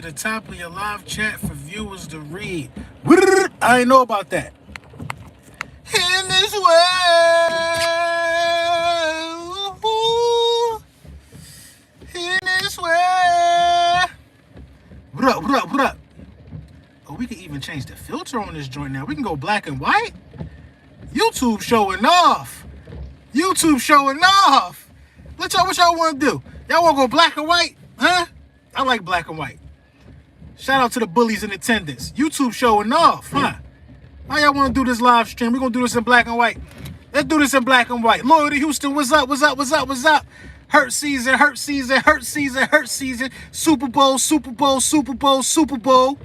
to the top of your live chat for viewers to read. I ain't know about that. In this world, in this world. What up, what up, what up? Oh, we can even change the filter on this joint now. We can go black and white. YouTube showing off. YouTube showing off. What y'all want to do? Y'all want to go black and white? Huh? I like black and white. Shout out to the bullies in attendance. YouTube showing off, huh? How y'all want to do this live stream? We're going to do this in black and white. Let's do this in black and white. Loyalty Houston, what's up, what's up, what's up, what's up? Hurt season, hurt season, hurt season, hurt season. Super Bowl, Super Bowl, Super Bowl, Super Bowl.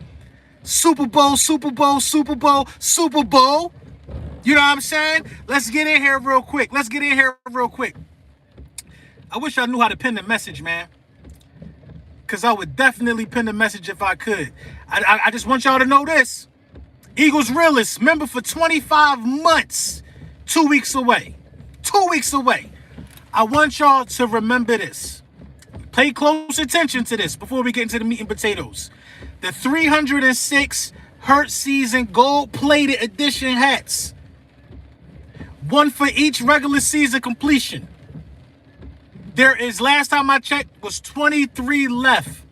Super Bowl, Super Bowl, Super Bowl, Super Bowl. You know what I'm saying? Let's get in here real quick. I wish I knew how to pin the message, man. Because I would definitely pin the message if I could. I just want y'all to know this. Eagles Realist, member for 25 months. 2 weeks away. 2 weeks away. I want y'all to remember this. Pay close attention to this before we get into the meat and potatoes. The 306 Hurt Season gold-plated edition hats. One for each regular season completion. There is, last time I checked, was 23 left.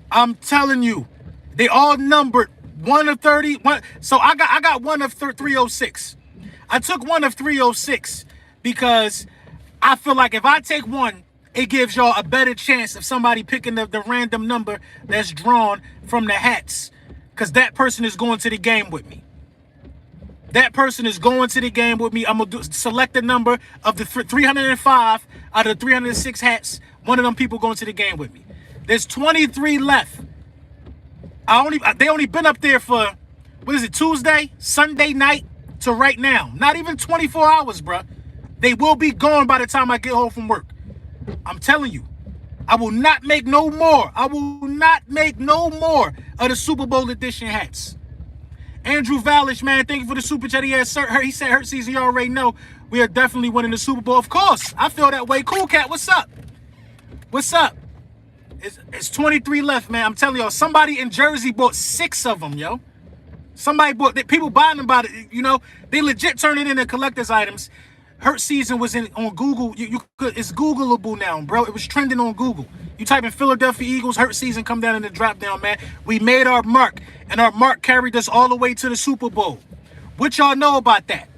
I'm telling you, they all numbered 1 of 30. So I got 1 of 306. I took 1 of 306 because I feel like if I take one, it gives y'all a better chance of somebody picking the random number that's drawn from the hats. Because that person is going to the game with me. That person is going to the game with me. I'm going to select the number of the 305 out of the 306 hats. One of them people going to the game with me. There's 23 left. They only been up there for, what is it, Tuesday, Sunday night to right now. Not even 24 hours, bruh. They will be gone by the time I get home from work. I'm telling you. I will not make no more. I will not make no more of the Super Bowl edition hats. Andrew Valish, man, thank you for the super chat. He said hurt season. You already know we are definitely winning the Super Bowl. Of course, I feel that way. Cool Cat, what's up? What's up? It's 23 left, man. I'm telling y'all, somebody in Jersey bought 6 of them, yo. Somebody bought, people buying them by it, you know. They legit turn it into collector's items. Hurt season was on Google. It's Googleable now, bro. It was trending on Google. You type in Philadelphia Eagles, hurt season, come down in the drop down, man. We made our mark, and our mark carried us all the way to the Super Bowl. What y'all know about that?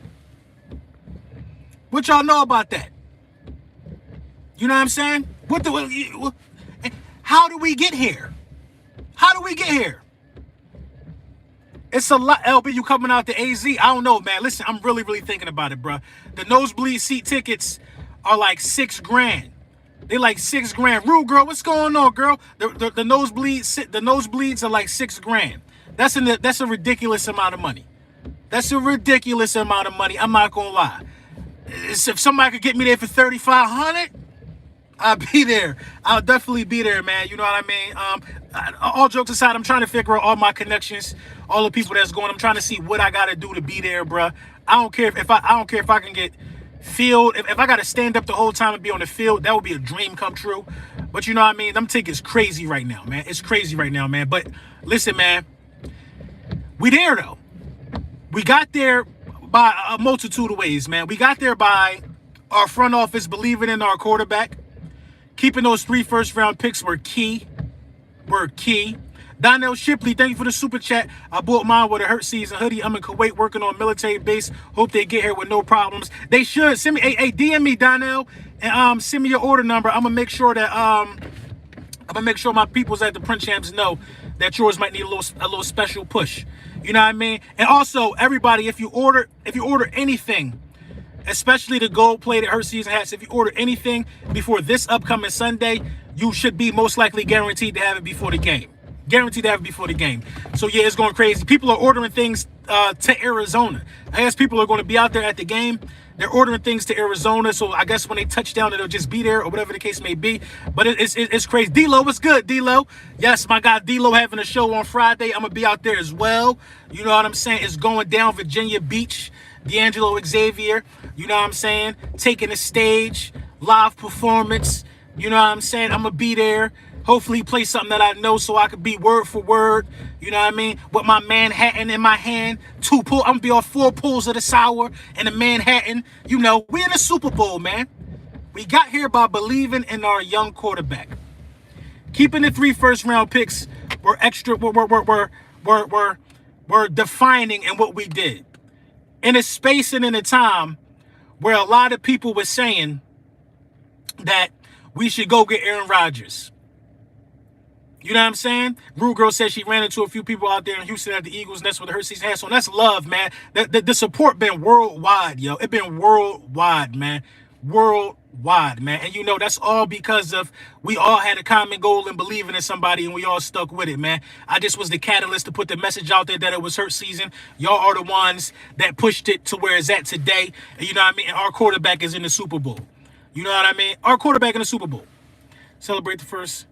What y'all know about that? You know what I'm saying? How do we get here? How do we get here? It's a lot. LB, you coming out to AZ? I don't know, man. Listen, I'm really, really thinking about it, bro. The nosebleed seat tickets are like $6,000. They like $6,000. Rue, girl, what's going on, girl? The nosebleeds are like $6,000. That's a ridiculous amount of money. That's a ridiculous amount of money. I'm not gonna lie. If somebody could get me there for $3,500, I'll be there. I'll definitely be there, man. You know what I mean? All jokes aside, I'm trying to figure out all my connections, all the people that's going. I'm trying to see what I gotta do to be there, bruh. I don't care if I can get field. If I gotta stand up the whole time and be on the field, that would be a dream come true. But you know what I mean? Them tickets crazy right now, man. It's crazy right now, man. But listen, man, we there though. We got there by a multitude of ways, man. We got there by our front office believing in our quarterback. Keeping those 3 first-round picks were key. Donnell Shipley, thank you for the super chat. I bought mine with a hurt season hoodie. I'm in Kuwait working on military base. Hope they get here with no problems. They should. Send me, hey, DM me, Donnell, and send me your order number. I'm gonna make sure that my peoples at the Print Champs know that yours might need a little special push. You know what I mean? And also, everybody, if you order anything, especially the gold-plated Hurt Season hats, if you order anything before this upcoming Sunday, you should be most likely guaranteed to have it before the game. Guaranteed to have it before the game. So, yeah, it's going crazy. People are ordering things to Arizona. I guess people are going to be out there at the game. They're ordering things to Arizona, so I guess when they touch down, it'll just be there or whatever the case may be. But it's crazy. D-Lo, what's good, D-Lo? Yes, my guy D-Lo having a show on Friday. I'm going to be out there as well. You know what I'm saying? It's going down Virginia Beach. D'Angelo Xavier, you know what I'm saying? Taking the stage, live performance. You know what I'm saying? I'm going to be there. Hopefully play something that I know so I could be word for word. You know what I mean? With my Manhattan in my hand. I'm gonna be on 4 pulls of the sour and the Manhattan. You know, we in the Super Bowl, man. We got here by believing in our young quarterback. Keeping the 3 first-round picks were extra. Were defining in what we did. In a space and in a time where a lot of people were saying that we should go get Aaron Rodgers. You know what I'm saying? Rue Girl said she ran into a few people out there in Houston at the Eagles, and that's what her season had. So that's love, man. The support been worldwide, yo. It been worldwide, man. Worldwide, man. And you know, that's all because of we all had a common goal in believing in somebody, and we all stuck with it, man. I just was the catalyst to put the message out there that it was her season. Y'all are the ones that pushed it to where it's at today. And you know what I mean? And our quarterback is in the Super Bowl. You know what I mean? Our quarterback in the Super Bowl. Celebrate the first.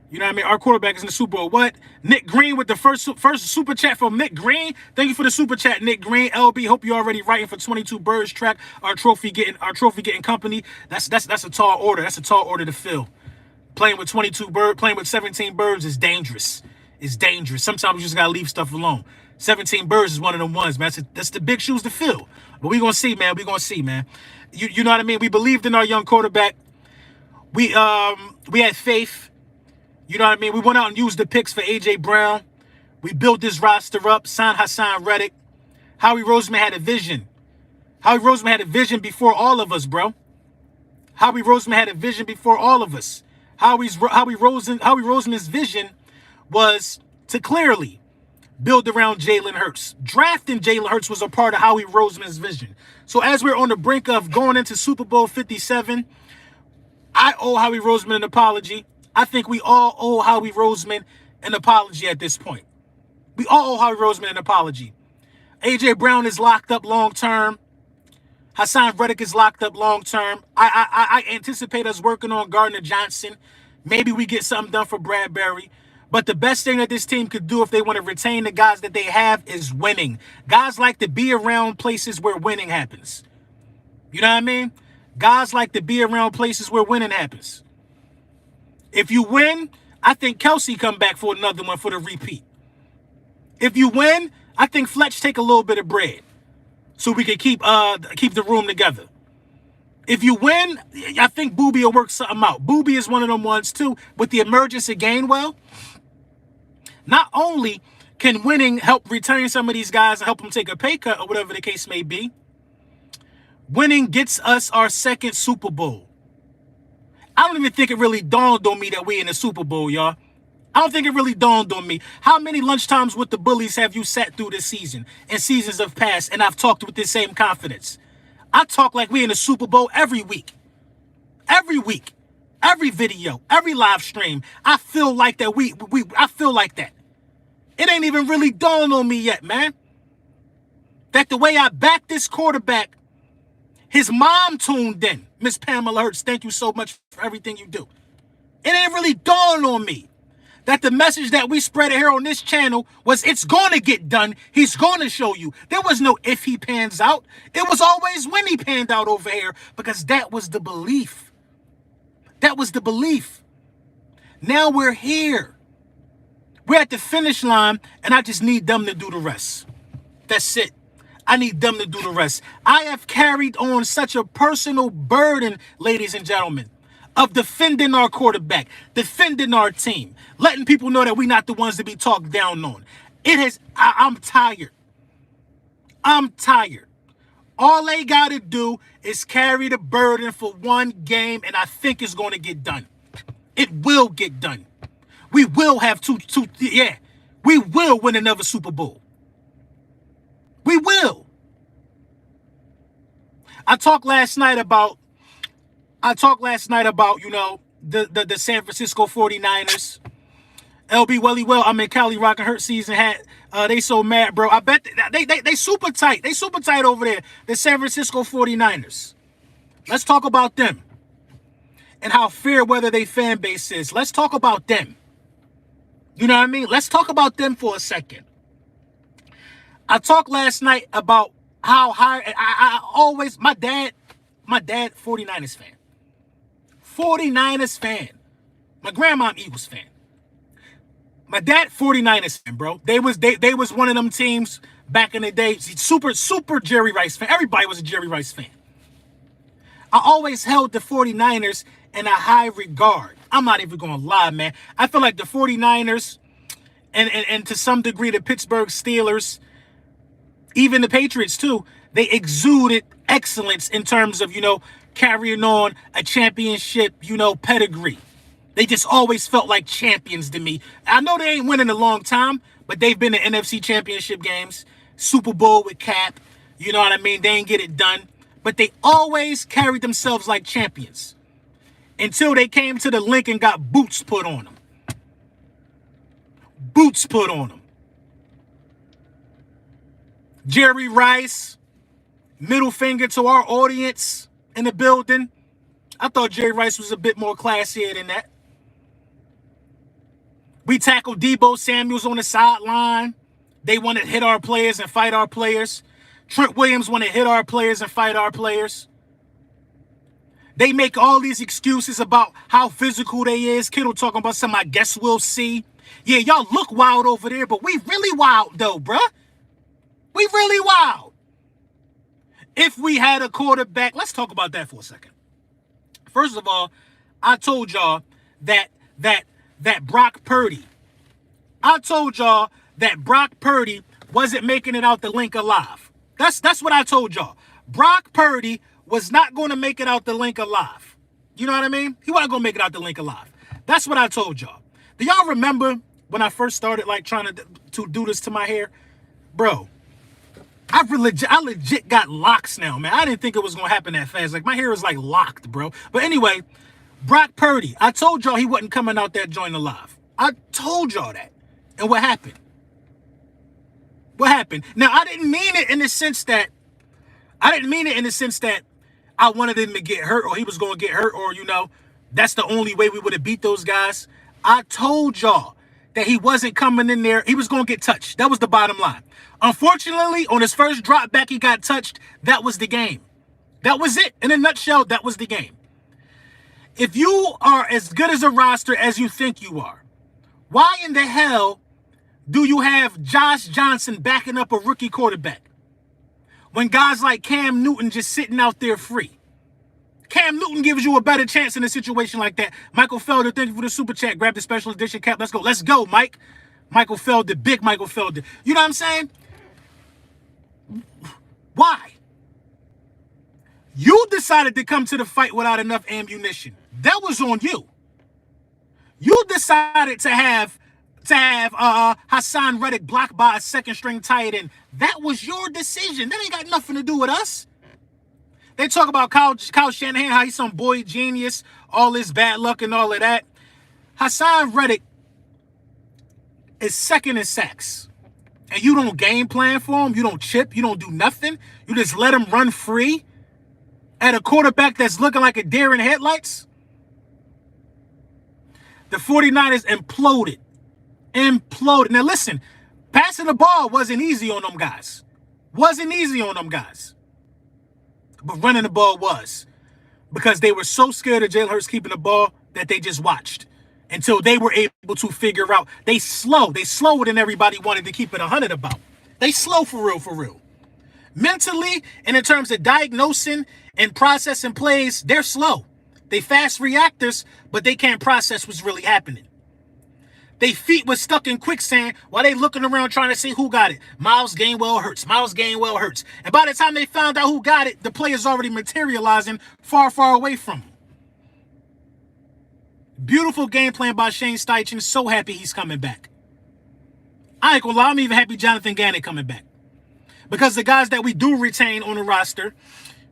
You know what I mean? Our quarterback is in the Super Bowl. What? Nick Green with the first super chat from Nick Green. Thank you for the super chat, Nick Green. LB, hope you're already writing for 22 Birds track. Our trophy getting company. That's a tall order. That's a tall order to fill. Playing with 17 birds is dangerous. It's dangerous. Sometimes you just gotta leave stuff alone. 17 Birds is one of them ones, man. That's the big shoes to fill. But we gonna see, man. We gonna see, man. You know what I mean? We believed in our young quarterback. We had faith. You know what I mean? We went out and used the picks for A.J. Brown. We built this roster up. Signed Hassan Reddick. Howie Roseman had a vision. Howie Roseman had a vision before all of us, bro. Howie Roseman had a vision before all of us. Howie Roseman's vision was to clearly build around Jalen Hurts. Drafting Jalen Hurts was a part of Howie Roseman's vision. So as we're on the brink of going into Super Bowl 57, I owe Howie Roseman an apology. I think we all owe Howie Roseman an apology at this point. We all owe Howie Roseman an apology. A.J. Brown is locked up long-term. Hassan Reddick is locked up long-term. I anticipate us working on Gardner Johnson. Maybe we get something done for Bradbury. But the best thing that this team could do if they want to retain the guys that they have is winning. Guys like to be around places where winning happens. You know what I mean? Guys like to be around places where winning happens. If you win, I think Kelsey come back for another one for the repeat. If you win, I think Fletch take a little bit of bread so we can keep the room together. If you win, I think Boobie will work something out. Boobie is one of them ones too. With the emergence of Gainwell, not only can winning help return some of these guys and help them take a pay cut or whatever the case may be, winning gets us our second Super Bowl. I don't even think it really dawned on me that we in the Super Bowl, y'all. I don't think it really dawned on me. How many lunchtimes with the bullies have you sat through this season and seasons of past, and I've talked with this same confidence? I talk like we in the Super Bowl every week. Every week. Every video. Every live stream. I feel like that I feel like that. It ain't even really dawned on me yet, man. That the way I back this quarterback, his mom tuned in. Miss Pamela Hurts, thank you so much for everything you do. It ain't really dawned on me that the message that we spread here on this channel was it's going to get done. He's going to show you. There was no if he pans out. It was always when he panned out over here because that was the belief. That was the belief. Now we're here. We're at the finish line, and I just need them to do the rest. That's it. I need them to do the rest. I have carried on such a personal burden, ladies and gentlemen, of defending our quarterback, defending our team, letting people know that we're not the ones to be talked down on. I'm tired. I'm tired. All they got to do is carry the burden for one game, and I think it's going to get done. It will get done. We will have we will win another Super Bowl. We will. I talked last night about, you know, the San Francisco 49ers. LB Welly Well, I'm in Cali rocking Hurt season hat. They so mad, bro. I bet they super tight. They super tight over there. The San Francisco 49ers. Let's talk about them and how fair weather they fan base is. Let's talk about them. You know what I mean? Let's talk about them for a second. I talked last night about how high my dad 49ers fan. 49ers fan. My grandma Eagles fan. My dad 49ers fan, bro. They was one of them teams back in the day. Super Jerry Rice fan. Everybody was a Jerry Rice fan. I always held the 49ers in a high regard. I'm not even going to lie, man. I feel like the 49ers and to some degree the Pittsburgh Steelers, even the Patriots too, they exuded excellence in terms of, carrying on a championship, pedigree. They just always felt like champions to me. I know they ain't winning a long time, but they've been to NFC championship games, Super Bowl with Cap. You know what I mean? They ain't get it done. But they always carried themselves like champions until they came to the link and got boots put on them. Boots put on them. Jerry Rice, middle finger to our audience in the building. I thought Jerry Rice was a bit more classier than that. We tackled Deebo Samuels on the sideline. They want to hit our players and fight our players. Trent Williams want to hit our players and fight our players. They make all these excuses about how physical they is. Kittle talking about something, I guess we'll see. Yeah, y'all look wild over there, but we really wild though, bruh. We really wild. If we had a quarterback, let's talk about that for a second. First of all, I told y'all that Brock Purdy. I told y'all that Brock Purdy wasn't making it out the link alive. That's what I told y'all. Brock Purdy was not going to make it out the link alive. You know what I mean? He wasn't going to make it out the link alive. That's what I told y'all. Do y'all remember when I first started trying to do this to my hair? Bro, I legit got locks now, man. I didn't think it was going to happen that fast. Like, my hair is locked, bro. But anyway, Brock Purdy, I told y'all he wasn't coming out that joint alive. I told y'all that. And what happened? What happened? Now, I didn't mean it in the sense that I wanted him to get hurt or he was going to get hurt or, that's the only way we would have beat those guys. I told y'all that he wasn't coming in there. He was going to get touched. That was the bottom line. Unfortunately, on his first drop back, he got touched. That was the game. That was it. In a nutshell, that was the game. If you are as good as a roster as you think you are, why in the hell do you have Josh Johnson backing up a rookie quarterback when guys like Cam Newton just sitting out there free? Cam Newton gives you a better chance in a situation like that. Michael Felder, thank you for the super chat. Grab the special edition cap. Let's go. Let's go, Mike. Michael Felder, big Michael Felder. You know what I'm saying? Why? You decided to come to the fight without enough ammunition. That was on you. You decided to have Hassan Reddick blocked by a second-string tight end. That was your decision. That ain't got nothing to do with us. They talk about Kyle Shanahan, how he's some boy genius, all this bad luck and all of that. Hassan Reddick is second in sacks. And you don't game plan for him. You don't chip. You don't do nothing. You just let him run free at a quarterback that's looking like a deer in headlights. The 49ers imploded. Imploded. Now listen, passing the ball wasn't easy on them guys. Wasn't easy on them guys. But running the ball was. Because they were so scared of Jalen Hurts keeping the ball that they just watched. Until they were able to figure out. They slow. They slower than everybody wanted to keep it 100 about. They slow for real, for real. Mentally, and in terms of diagnosing and processing plays, they're slow. They fast reactors, but they can't process what's really happening. They feet was stuck in quicksand while they looking around trying to see who got it. Myles Gainwell hurts. Myles Gainwell hurts. And by the time they found out who got it, the player's already materializing far, far away from them. Beautiful game plan by Shane Steichen. So happy he's coming back. I ain't gonna lie, I'm even happy Jonathan Gannon coming back. Because the guys that we do retain on the roster,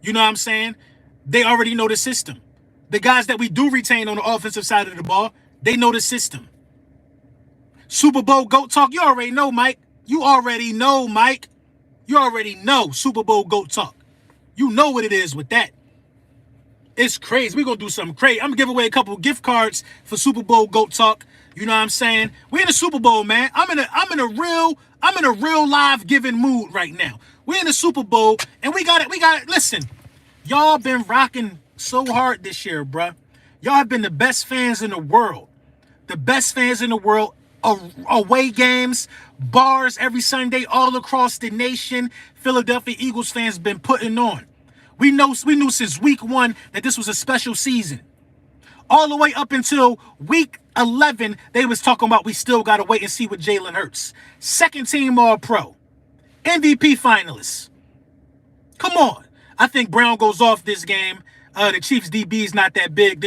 you know what I'm saying, they already know the system. The guys that we do retain on the offensive side of the ball, they know the system. Super Bowl GOAT talk, you already know, Mike. You already know, Mike. You already know Super Bowl GOAT talk. You know what it is with that. It's crazy. We're going to do something crazy. I'm going to give away a couple of gift cards for Super Bowl GOAT talk. You know what I'm saying? We're in the Super Bowl, man. I'm in a real live giving mood right now. We're in the Super Bowl, and we got it. Listen, y'all been rocking so hard this year, bruh. Y'all have been the best fans in the world. the best fans in the world, away games, bars every Sunday all across the nation. Philadelphia Eagles fans been putting on. We knew since week 1 that this was a special season. All the way up until week 11, they was talking about we still got to wait and see with Jalen Hurts. Second team All-Pro. MVP finalists. Come on. I think Brown goes off this game. The Chiefs DB is not that big.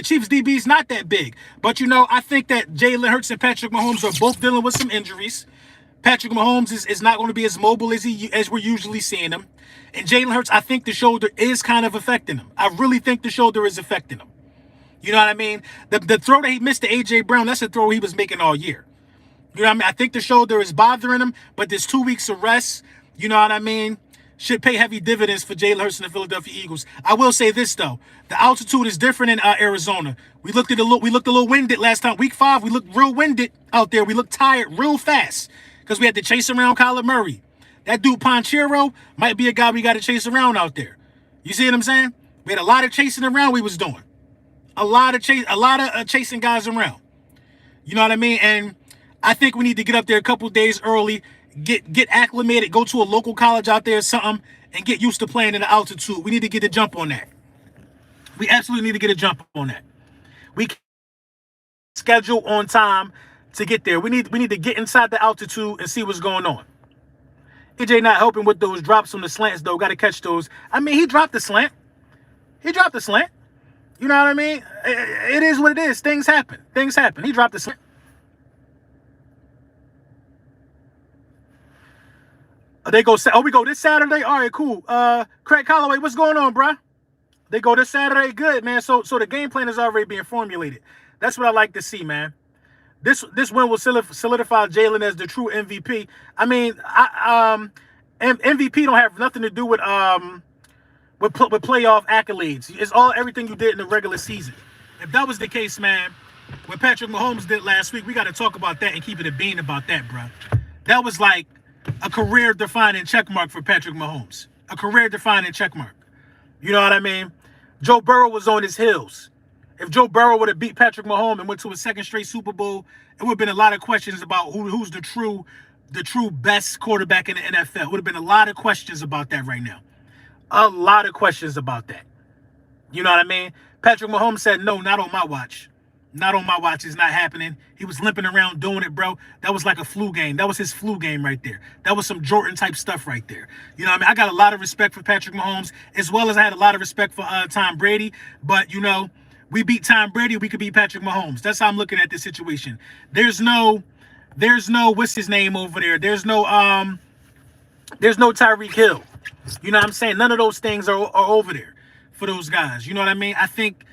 But, I think that Jalen Hurts and Patrick Mahomes are both dealing with some injuries. Patrick Mahomes is not going to be as mobile as we're usually seeing him. And Jalen Hurts, I think the shoulder is kind of affecting him. I really think the shoulder is affecting him. You know what I mean? The throw that he missed to A.J. Brown, that's a throw he was making all year. You know what I mean? I think the shoulder is bothering him, but this 2 weeks of rest, you know what I mean, should pay heavy dividends for Jalen Hurts and the Philadelphia Eagles. I will say this, though. The altitude is different in Arizona. We looked a little winded last time. Week 5, we looked real winded out there. We looked tired real fast because we had to chase around Kyler Murray. That dude Ponchero might be a guy we got to chase around out there. You see what I'm saying? We had a lot of chasing around we was doing. A lot of chasing guys around. You know what I mean? And I think we need to get up there a couple days early, get acclimated, go to a local college out there or something, and get used to playing in the altitude. We need to get a jump on that. We absolutely need to get a jump on that. We can schedule on time to get there. We need to get inside the altitude and see what's going on. AJ not helping with those drops on the slants, though. Got to catch those. I mean, he dropped the slant. You know what I mean? It is what it is. Things happen. He dropped the slant. We go this Saturday? All right, cool. Craig Calloway, what's going on, bruh? They go this Saturday? Good, man. So the game plan is already being formulated. That's what I like to see, man. This win will solidify Jalen as the true MVP. I mean, MVP don't have nothing to do with playoff accolades. It's everything you did in the regular season. If that was the case, man, what Patrick Mahomes did last week, we got to talk about that and keep it a bean about that, bro. That was like a career-defining checkmark for Patrick Mahomes. A career-defining checkmark. You know what I mean? Joe Burrow was on his heels. If Joe Burrow would have beat Patrick Mahomes and went to a second straight Super Bowl, it would have been a lot of questions about who's the true best quarterback in the NFL. It would have been a lot of questions about that right now. A lot of questions about that. You know what I mean? Patrick Mahomes said, no, not on my watch. Not on my watch. It's not happening. He was limping around doing it, bro. That was like a flu game. That was his flu game right there. That was some Jordan-type stuff right there. You know what I mean? I got a lot of respect for Patrick Mahomes, as well as I had a lot of respect for Tom Brady. But, we beat Tom Brady, we could beat Patrick Mahomes. That's how I'm looking at this situation. There's no what's his name over there? There's no Tyreek Hill. You know what I'm saying? None of those things are over there for those guys. You know what I mean? I think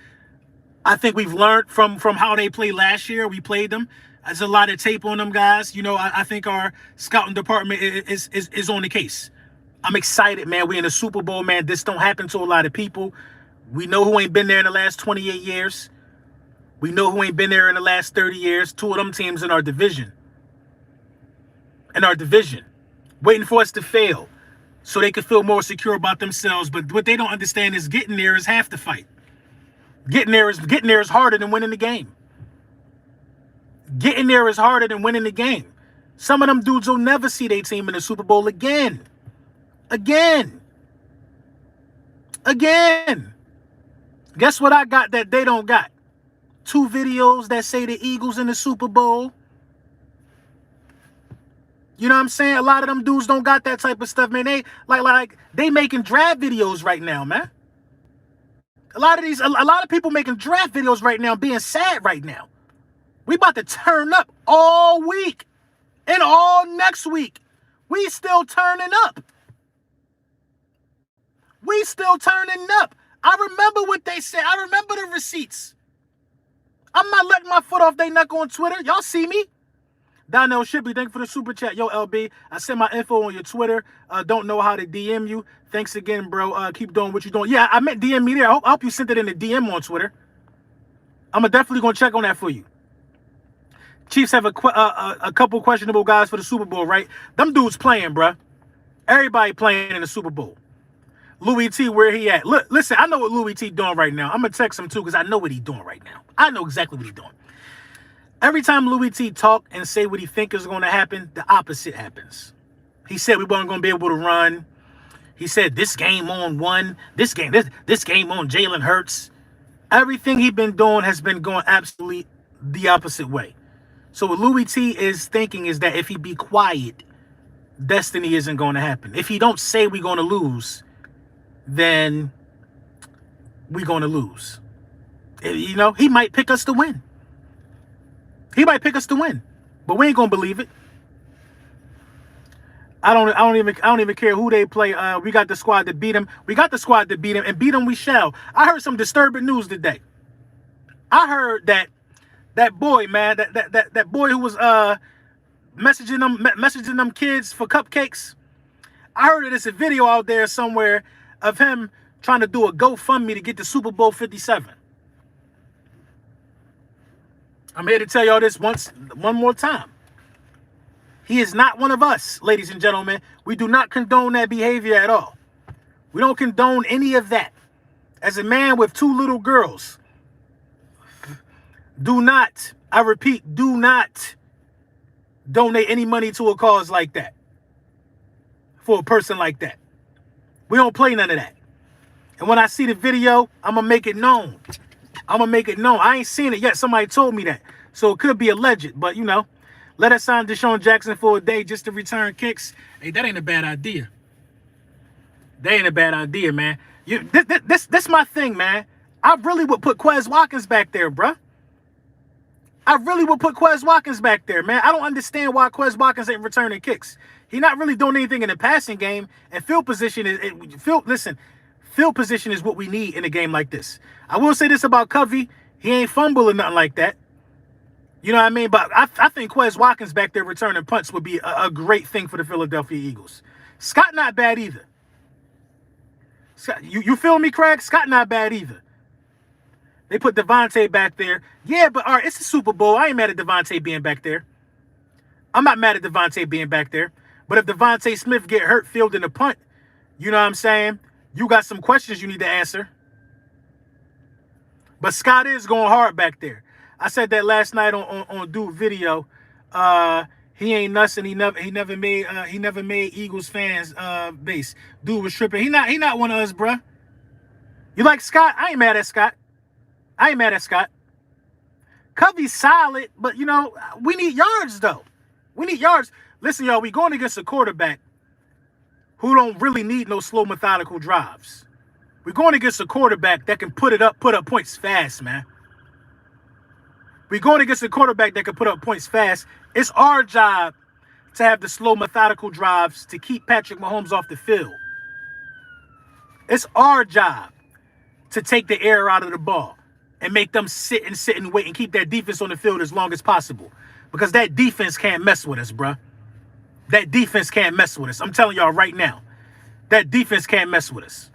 we've learned from how they played last year. We played them. There's a lot of tape on them guys. I think our scouting department is on the case. I'm excited, man. We in the Super Bowl, man. This don't happen to a lot of people. We know who ain't been there in the last 28 years. We know who ain't been there in the last 30 years. 2 of them teams in our division. Waiting for us to fail so they can feel more secure about themselves. But what they don't understand is getting there is half the fight. Getting there is harder than winning the game. Getting there is harder than winning the game. Some of them dudes will never see their team in the Super Bowl again. Guess what I got that they don't got? 2 videos that say the Eagles in the Super Bowl. You know what I'm saying? A lot of them dudes don't got that type of stuff, man. They they making draft videos right now, man. A lot of people making draft videos right now, being sad right now. We about to turn up all week and all next week. We still turning up. I remember what they said. I remember the receipts. I'm not letting my foot off their neck on Twitter. Y'all see me? Donnell Shipley, thank you for the super chat. Yo, LB, I sent my info on your Twitter. Don't know how to DM you. Thanks again, bro. Keep doing what you're doing. Yeah, I meant DM me there. I hope you sent it in the DM on Twitter. I'm definitely going to check on that for you. Chiefs have a couple questionable guys for the Super Bowl, right? Them dudes playing, bro. Everybody playing in the Super Bowl. Louis T, where he at? Look, listen, I know what Louis T doing right now. I'm going to text him, too, because I know what he's doing right now. I know exactly what he's doing. Every time Louis T talk and say what he think is going to happen, the opposite happens. He said we weren't going to be able to run. He said this game on one, this game on Jalen Hurts. Everything he's been doing has been going absolutely the opposite way. So what Louis T is thinking is that if he be quiet, destiny isn't going to happen. If he don't say we're going to lose, then we're going to lose. You know, he might pick us to win. He might pick us to win, but we ain't gonna believe it. I don't even care who they play. We got the squad to beat him. We got the squad to beat him, and beat him we shall. I heard some disturbing news today. I heard that boy, man, that boy who was messaging them kids for cupcakes. I heard there's a video out there somewhere of him trying to do a GoFundMe to get the Super Bowl 57. I'm here to tell y'all this one more time. He is not one of us, ladies and gentlemen. We do not condone that behavior at all. We don't condone any of that. As a man with 2 little girls, do not, I repeat, do not donate any money to a cause like that. For a person like that. We don't play none of that. And when I see the video, I'm going to make it known. I ain't seen it yet. Somebody told me that. So it could be alleged. But, you know, let us sign Deshaun Jackson for a day just to return kicks. Hey, that ain't a bad idea. That ain't a bad idea, man. This my thing, man. I really would put Quez Watkins back there, bruh. I really would put Quez Watkins back there, man. I don't understand why Quez Watkins ain't returning kicks. He not really doing anything in the passing game. And field position field position is what we need in a game like this. I will say this about Covey. He ain't fumbling nothing like that. You know what I mean? But I think Quez Watkins back there returning punts would be a great thing for the Philadelphia Eagles. Scott not bad either. Scott, you feel me, Craig? Scott not bad either. They put Devontae back there. Yeah, but all right, it's the Super Bowl. I ain't mad at Devontae being back there. I'm not mad at Devontae being back there. But if Devontae Smith get hurt fielding a punt, you know what I'm saying? You got some questions you need to answer. But Scott is going hard back there. I said that last night on Dude Video. He ain't nuts, and he never made Eagles fans base. Dude was tripping. He not one of us, bruh. You like Scott? I ain't mad at Scott. Covey's solid, but you know, we need yards though. We need yards. Listen, y'all, we going against a quarterback who don't really need no slow, methodical drives. We're going against a quarterback that can put up points fast, man. We're going against a quarterback that can put up points fast. It's our job to have the slow, methodical drives to keep Patrick Mahomes off the field. It's our job to take the air out of the ball and make them sit and wait and keep that defense on the field as long as possible. Because that defense can't mess with us, bruh. That defense can't mess with us. I'm telling y'all right now. That defense can't mess with us.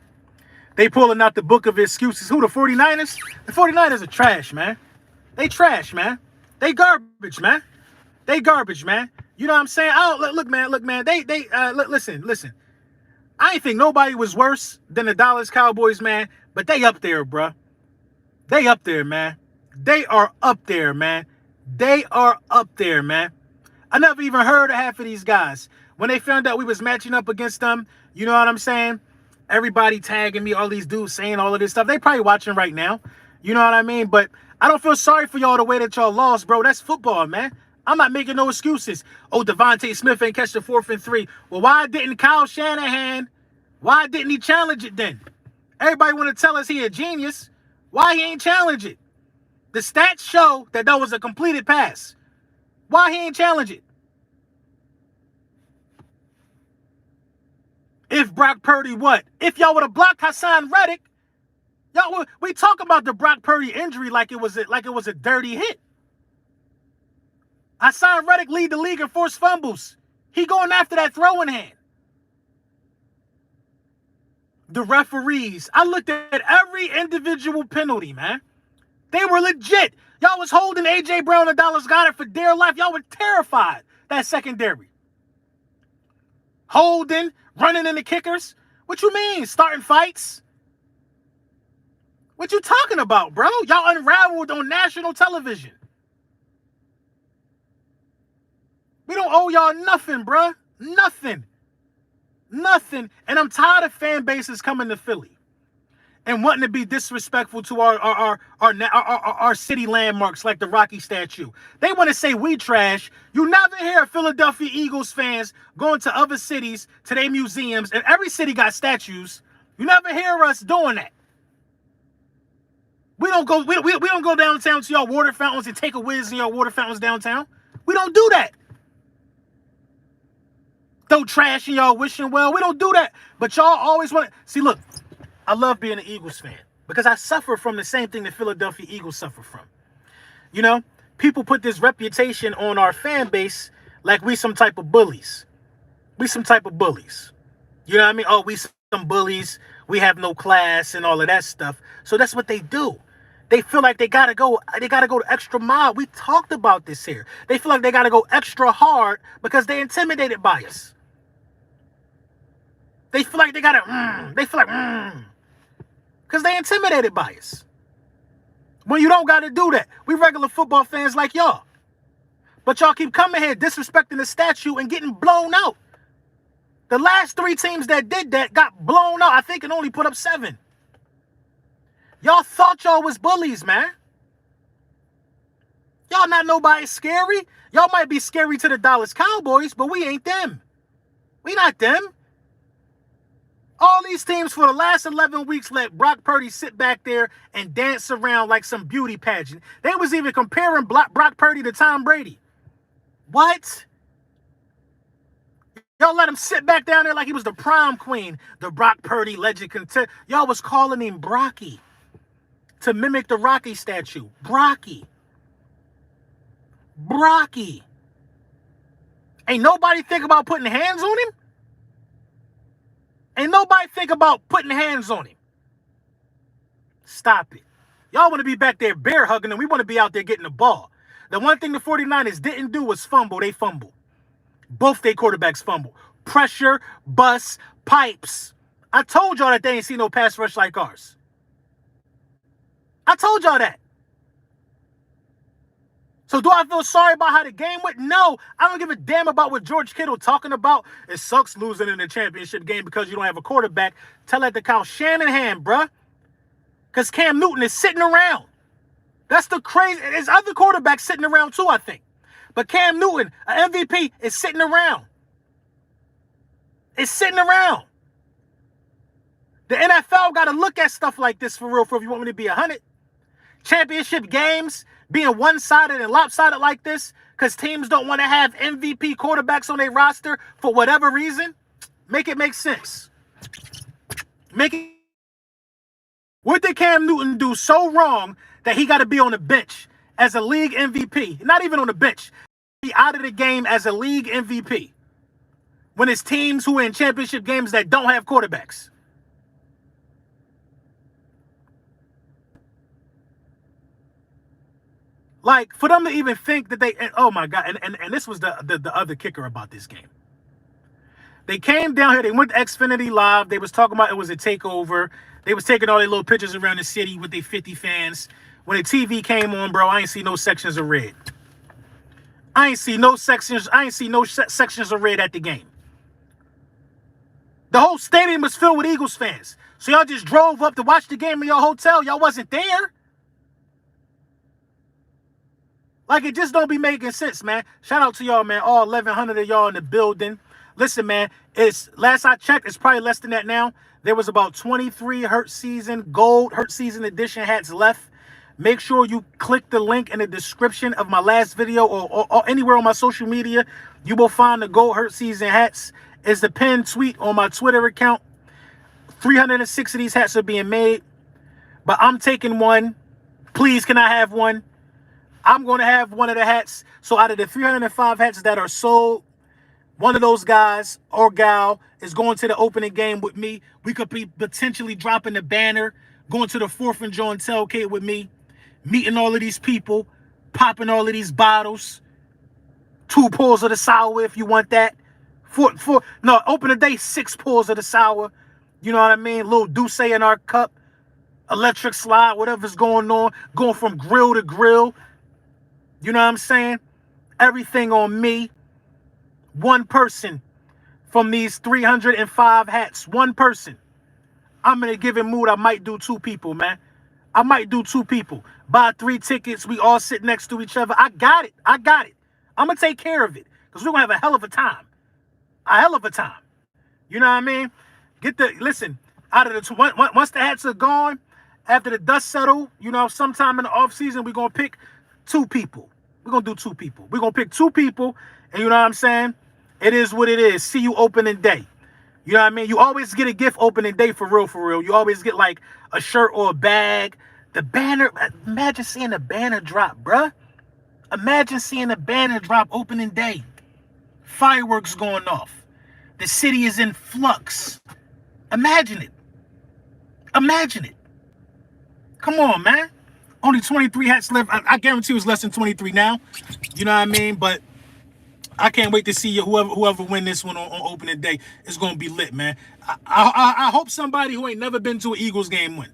They pulling out the book of excuses. Who, the 49ers? The 49ers are trash, man. They trash, man. They garbage, man. They garbage, man. You know what I'm saying? Oh, look, man. Listen. I ain't think nobody was worse than the Dallas Cowboys, man. But they up there, bruh. They up there, man. They are up there, man. They are up there, man. I never even heard of half of these guys. When they found out we was matching up against them, you know what I'm saying? Everybody tagging me, all these dudes saying all of this stuff. They probably watching right now. You know what I mean? But I don't feel sorry for y'all the way that y'all lost, bro. That's football, man. I'm not making no excuses. Oh, Devontae Smith ain't catch the 4th and 3. Well, why didn't Kyle Shanahan, why didn't he challenge it then? Everybody want to tell us he a genius. Why he ain't challenge it? The stats show that was a completed pass. Why he ain't challenge it? If Brock Purdy what? If y'all would have blocked Hassan Reddick, we talk about the Brock Purdy injury like it was a dirty hit. Hassan Reddick lead the league in forced fumbles. He going after that throwing hand. The referees, I looked at every individual penalty, man. They were legit. Y'all was holding A.J. Brown and Dallas Goedert for dear life. Y'all were terrified, that secondary. Holding, running in the kickers. What you mean, starting fights? What you talking about, bro? Y'all unraveled on national television. We don't owe y'all nothing, bruh. Nothing. Nothing. And I'm tired of fan bases coming to Philly and wanting to be disrespectful to our city landmarks like the Rocky statue. They want to say we trash. You never hear Philadelphia Eagles fans going to other cities, to their museums, and every city got statues. You never hear us doing that. We don't go downtown to y'all water fountains and take a whiz in your water fountains downtown. We don't do that. Throw trash in y'all wishing well. We don't do that. But y'all always want to see, look, I love being an Eagles fan because I suffer from the same thing the Philadelphia Eagles suffer from. You know, people put this reputation on our fan base like we some type of bullies. We some type of bullies. You know what I mean? Oh, we some bullies. We have no class and all of that stuff. So that's what they do. They feel like they gotta go the extra mile. We talked about this here. They feel like they gotta go extra hard because they're intimidated by us. They feel like they gotta, because they intimidated by us. When you don't gotta do that. We regular football fans like y'all. But y'all keep coming here disrespecting the statue and getting blown out. The last 3 teams that did that got blown out. I think it only put up 7. Y'all thought y'all was bullies, man. Y'all not nobody scary. Y'all might be scary to the Dallas Cowboys, but we ain't them. We not them. All these teams for the last 11 weeks let Brock Purdy sit back there and dance around like some beauty pageant. They was even comparing Brock Purdy to Tom Brady. What? Y'all let him sit back down there like he was the prom queen, the Brock Purdy legend contender. Y'all was calling him Brocky to mimic the Rocky statue. Brocky. Brocky. Ain't nobody think about putting hands on him? Ain't nobody think about putting hands on him. Stop it. Y'all want to be back there bear hugging and we want to be out there getting the ball. The one thing the 49ers didn't do was fumble. They fumbled. Both their quarterbacks fumbled. Pressure, bus, pipes. I told y'all that they ain't seen no pass rush like ours. I told y'all that. So do I feel sorry about how the game went? No, I don't give a damn about what George Kittle talking about. It sucks losing in the championship game because you don't have a quarterback. Tell that to Kyle Shanahan, bruh. Because Cam Newton is sitting around. That's the crazy. There's other quarterbacks sitting around too, I think. But Cam Newton, an MVP, is sitting around. It's sitting around. The NFL got to look at stuff like this for real, if you want me to be 100. Championship games being one-sided and lopsided like this because teams don't want to have MVP quarterbacks on their roster for whatever reason. Make it make sense. What did Cam Newton do so wrong that he got to be on the bench as a league MVP? Not even on the bench. Be out of the game as a league MVP when it's teams who are in championship games that don't have quarterbacks. Like, for them to even think that oh my God, and this was the other kicker about this game. They came down here, they went to Xfinity Live, they was talking about it was a takeover. They was taking all their little pictures around the city with their 50 fans. When the TV came on, bro, I ain't see no sections of red. I ain't see no sections of red at the game. The whole stadium was filled with Eagles fans. So y'all just drove up to watch the game in your hotel. Y'all wasn't there. Like, it just don't be making sense, man. Shout out to y'all, man. All 1,100 of y'all in the building. Listen, man, last I checked, it's probably less than that now. There was about 23 Hurt Season Gold, Hurt Season Edition hats left. Make sure you click the link in the description of my last video or anywhere on my social media. You will find the Gold Hurt Season hats. It's the pinned tweet on my Twitter account. 306 of these hats are being made. But I'm taking one. Please, can I have one? I'm going to have one of the hats. So out of the 305 hats that are sold, one of those guys or gal is going to the opening game with me. We could be potentially dropping the banner, going to the 4th and John tailgate with me, meeting all of these people, popping all of these bottles, 2 pulls of the sour if you want that. Open the day, 6 pulls of the sour. You know what I mean? Little Douce in our cup, electric slide, whatever's going on, going from grill to grill. You know what I'm saying? Everything on me. One person from these 305 hats. One person. I'm in a given mood. I might do 2 people, man. I might do 2 people. Buy 3 tickets. We all sit next to each other. I got it. I got it. I'm going to take care of it because we're going to have a hell of a time. A hell of a time. You know what I mean? Listen, out of the, once the hats are gone, after the dust settle, you know, sometime in the off season, we're going to pick 2 people. We're going to do 2 people. We're going to pick 2 people. And you know what I'm saying? It is what it is. See you opening day. You know what I mean? You always get a gift opening day for real, for real. You always get like a shirt or a bag. The banner, imagine seeing a banner drop, bruh. Imagine seeing a banner drop opening day. Fireworks going off. The city is in flux. Imagine it. Imagine it. Come on, man. Only 23 hats left. I guarantee it's less than 23 now. You know what I mean? But I can't wait to see whoever win this one on opening day. It's going to be lit, man. I hope somebody who ain't never been to an Eagles game win.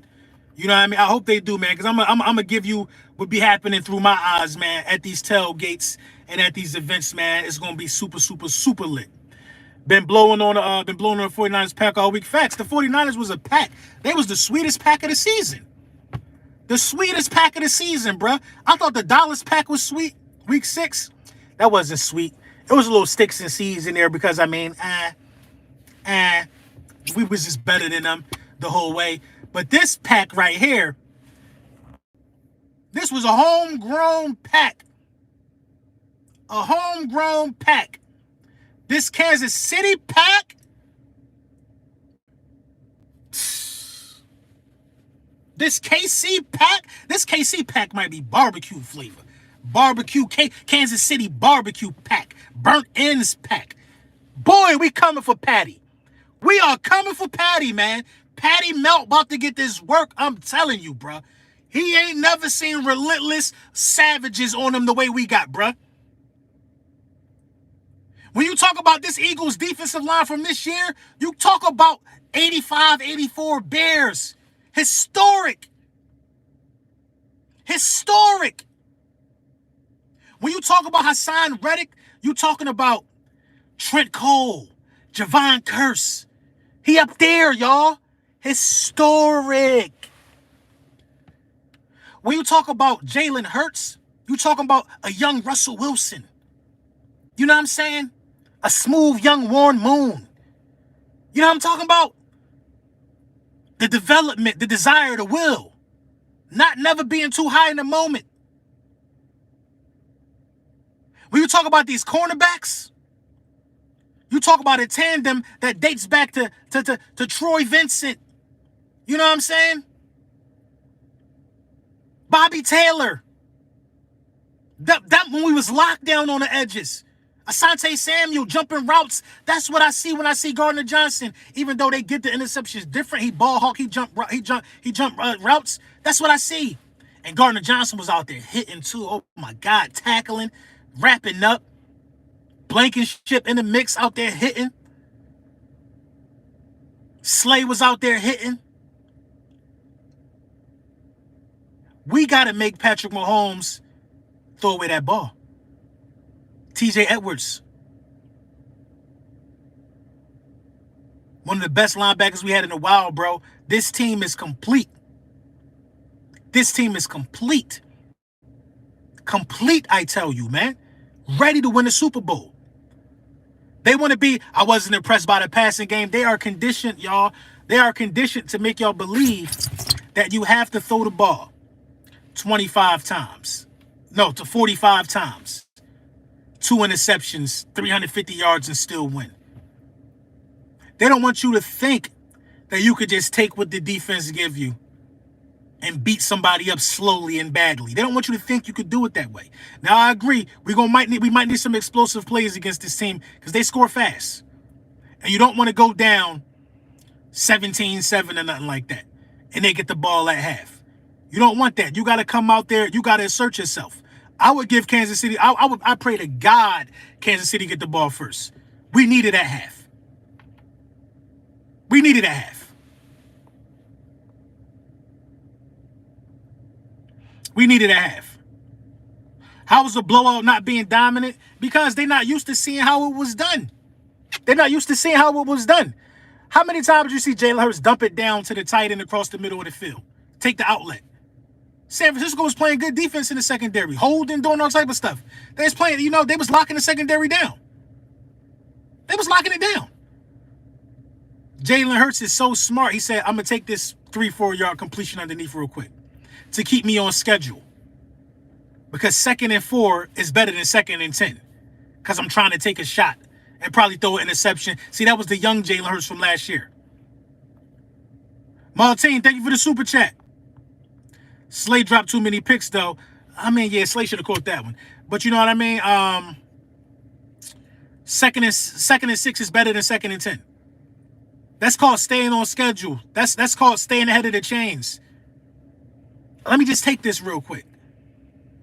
You know what I mean? I hope they do, man, because I'm going to give you what be happening through my eyes, man, at these tailgates and at these events, man. It's going to be super, super, super lit. Been blowing on the 49ers pack all week. Facts. The 49ers was a pack. They was the sweetest pack of the season. The sweetest pack of the season, bruh. I thought the Dallas pack was sweet. Week 6. That wasn't sweet. It was a little sticks and seeds in there because, I mean, we was just better than them the whole way. But this pack right here, this was a homegrown pack. A homegrown pack. This Kansas City pack, this KC pack might be barbecue flavor. Kansas City barbecue pack. Burnt ends pack. Boy, we coming for Patty. We are coming for Patty, man. Patty Melt about to get this work. I'm telling you, bruh. He ain't never seen relentless savages on him the way we got, bruh. When you talk about this Eagles defensive line from this year, you talk about 85, 84 Bears. Historic. Historic. When you talk about Hassan Reddick, you talking about Trent Cole, Javon Kearse. He up there, y'all. Historic. When you talk about Jalen Hurts, you talking about a young Russell Wilson. You know what I'm saying? A smooth young Warren Moon. You know what I'm talking about? The development, the desire, the will. Never being too high in the moment. When you talk about these cornerbacks, you talk about a tandem that dates back to Troy Vincent. You know what I'm saying? Bobby Taylor. That when we was locked down on the edges. Asante Samuel jumping routes. That's what I see when I see Gardner Johnson. Even though they get the interceptions different, he ball hawk, he jump routes. That's what I see. And Gardner Johnson was out there hitting too. Oh my God, tackling, wrapping up, Blankenship in the mix out there hitting. Slay was out there hitting. We got to make Patrick Mahomes throw away that ball. TJ Edwards. One of the best linebackers we had in a while, bro. This team is complete. This team is complete. Complete, I tell you, man. Ready to win the Super Bowl. They want to be, I wasn't impressed by the passing game. They are conditioned, y'all. They are conditioned to make y'all believe that you have to throw the ball 25 times. No, to 45 times. 2 interceptions, 350 yards, and still win. They don't want you to think that you could just take what the defense give you and beat somebody up slowly and badly. They don't want you to think you could do it that way. Now, I agree. We might need some explosive plays against this team because they score fast. And you don't want to go down 17-7 or nothing like that. And they get the ball at half. You don't want that. You got to come out there. You got to assert yourself. I would give Kansas City, I pray to God Kansas City get the ball first. We need it at half. We need it at half. We need it at half. How was a blowout not being dominant? Because they're not used to seeing how it was done. They're not used to seeing how it was done. How many times did you see Jalen Hurts dump it down to the tight end across the middle of the field? Take the outlet. San Francisco was playing good defense in the secondary, holding, doing all type of stuff. They was playing, they was locking the secondary down. They was locking it down. Jalen Hurts is so smart. He said, I'm going to take this 3-4 yard completion underneath real quick to keep me on schedule. Because 2nd and 4 is better than 2nd and 10. Because I'm trying to take a shot and probably throw an interception. See, that was the young Jalen Hurts from last year. Maltine, thank you for the super chat. Slay dropped too many picks, though. I mean, yeah, Slay should have caught that one. But you know what I mean? Second and 6 is better than 2nd and 10. That's called staying on schedule. That's called staying ahead of the chains. Let me just take this real quick.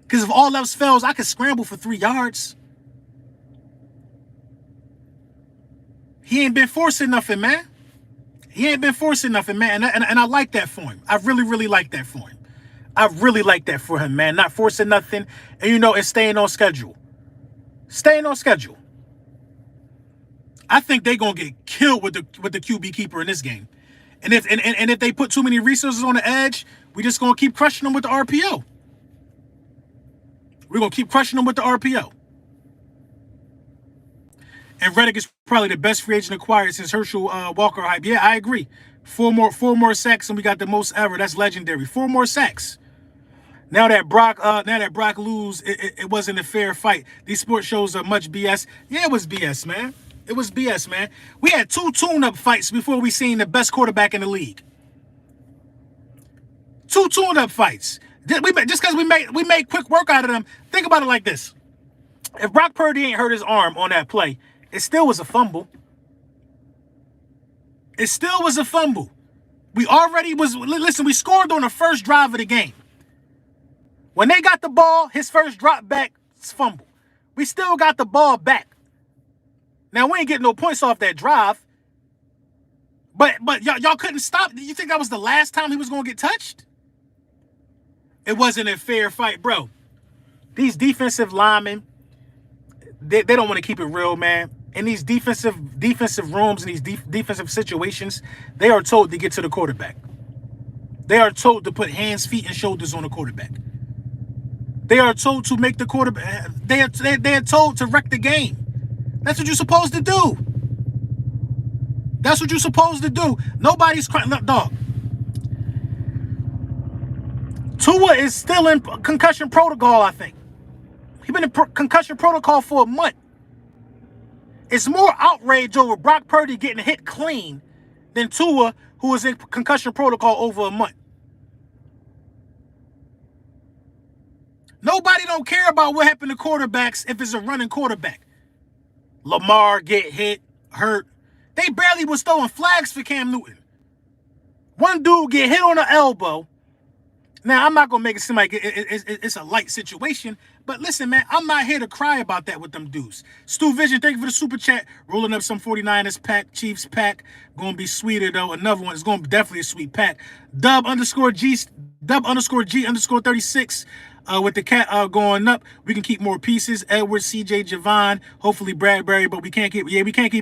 Because if all else fails, I could scramble for 3 yards. He ain't been forcing nothing, man. He ain't been forcing nothing, man. And I like that for him. I really, really like that for him. I really like that for him, man. Not forcing nothing. And, and staying on schedule. Staying on schedule. I think they're going to get killed with the QB keeper in this game. And if they put too many resources on the edge, we just going to keep crushing them with the RPO. We're going to keep crushing them with the RPO. And Reddick is probably the best free agent acquired since Herschel Walker hype. Yeah, I agree. 4 more sacks and we got the most ever. That's legendary. 4 more sacks. Now that Brock lose, it wasn't a fair fight. These sports shows are much BS. Yeah, it was BS, man. It was BS, man. We had 2 tune-up fights before we seen the best quarterback in the league. 2 tune-up fights. Just because we made quick work out of them. Think about it like this. If Brock Purdy ain't hurt his arm on that play, it still was a fumble. It still was a fumble. We scored on the first drive of the game. When they got the ball, his first drop back fumble. We still got the ball back. Now, we ain't getting no points off that drive. But y'all couldn't stop. You think that was the last time he was going to get touched? It wasn't a fair fight, bro. These defensive linemen, they don't want to keep it real, man. In these defensive rooms, in these defensive situations, they are told to get to the quarterback. They are told to put hands, feet, and shoulders on the quarterback. They are told to make the quarterback. They are told to wreck the game. That's what you're supposed to do. That's what you're supposed to do. Nobody's crying. Look, dog. Tua is still in concussion protocol, I think. He's been in concussion protocol for a month. It's more outrage over Brock Purdy getting hit clean than Tua, who was in concussion protocol over a month. Nobody don't care about what happened to quarterbacks if it's a running quarterback. Lamar get hit, hurt. They barely was throwing flags for Cam Newton. One dude get hit on the elbow. Now, I'm not going to make it seem like it's a light situation, but listen, man, I'm not here to cry about that with them dudes. Stu Vision, thank you for the super chat. Rolling up some 49ers pack, Chiefs pack. Going to be sweeter, though. Another one is going to be definitely a sweet pack. Dub_G_36 with the cat going up. We can keep more pieces. Edward, CJ, Javon, hopefully Bradbury, but we can't keep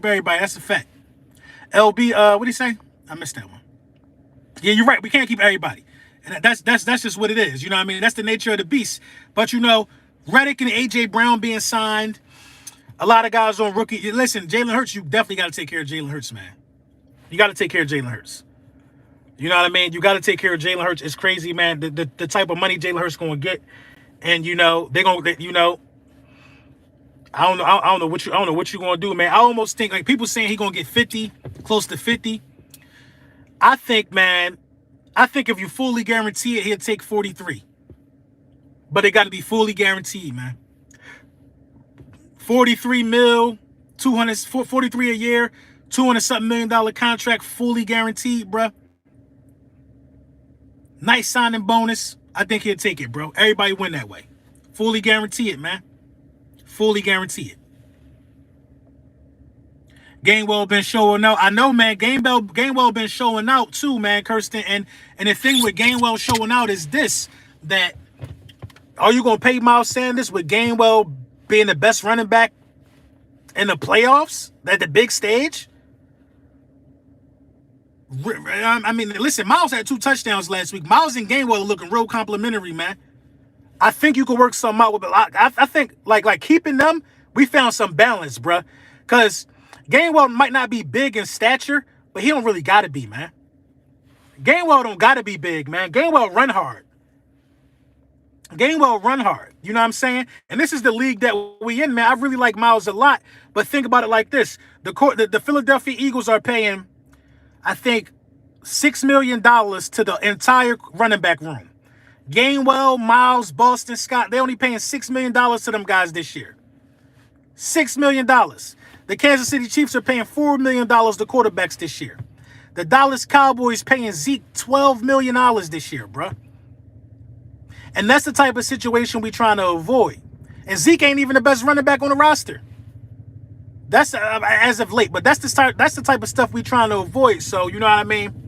everybody. That's a fact. LB, what did he say? I missed that one. Yeah, you're right. We can't keep everybody. And that's just what it is. You know what I mean? That's the nature of the beast. But, Reddick and A.J. Brown being signed, a lot of guys on rookie. Listen, Jalen Hurts, you definitely got to take care of Jalen Hurts, man. You got to take care of Jalen Hurts. You know what I mean? You got to take care of Jalen Hurts. It's crazy, man. The type of money Jalen Hurts going to get. And, they're going to, I don't know what you're going to do, man. I almost think, like, people saying he's going to get 50, close to 50. I think if you fully guarantee it, he'll take 43. But it got to be fully guaranteed, man. 43 mil, 43 a year, $200-something million contract, fully guaranteed, bro. Nice signing bonus. I think he'll take it, bro. Everybody win that way. Fully guarantee it, man. Fully guarantee it. Gainwell been showing out. I know, man. Gainwell been showing out too, man, Kirsten. And the thing with Gainwell showing out is this, that Are you going to pay Miles Sanders with Gainwell being the best running back in the playoffs at the big stage? I mean, listen, Miles had 2 touchdowns last week. Miles and Gainwell are looking real complimentary, man. I think you could work something out with it. I think like keeping them, we found some balance, bruh. Because Gainwell might not be big in stature, but he don't really got to be, man. Gainwell don't got to be big, man. Gainwell run hard. Gainwell run hard. You know what I'm saying? And this is the league that we in, man. I really like Miles a lot. But think about it like this. The Philadelphia Eagles are paying, I think, $6 million to the entire running back room. Gainwell, Miles, Boston Scott, they only paying $6 million to them guys this year. $6 million. The Kansas City Chiefs are paying $4 million to quarterbacks this year. The Dallas Cowboys paying Zeke $12 million this year, bruh. And that's the type of situation we trying to avoid. And Zeke ain't even the best running back on the roster. That's as of late, but that's the type of stuff we trying to avoid. So, you know what I mean?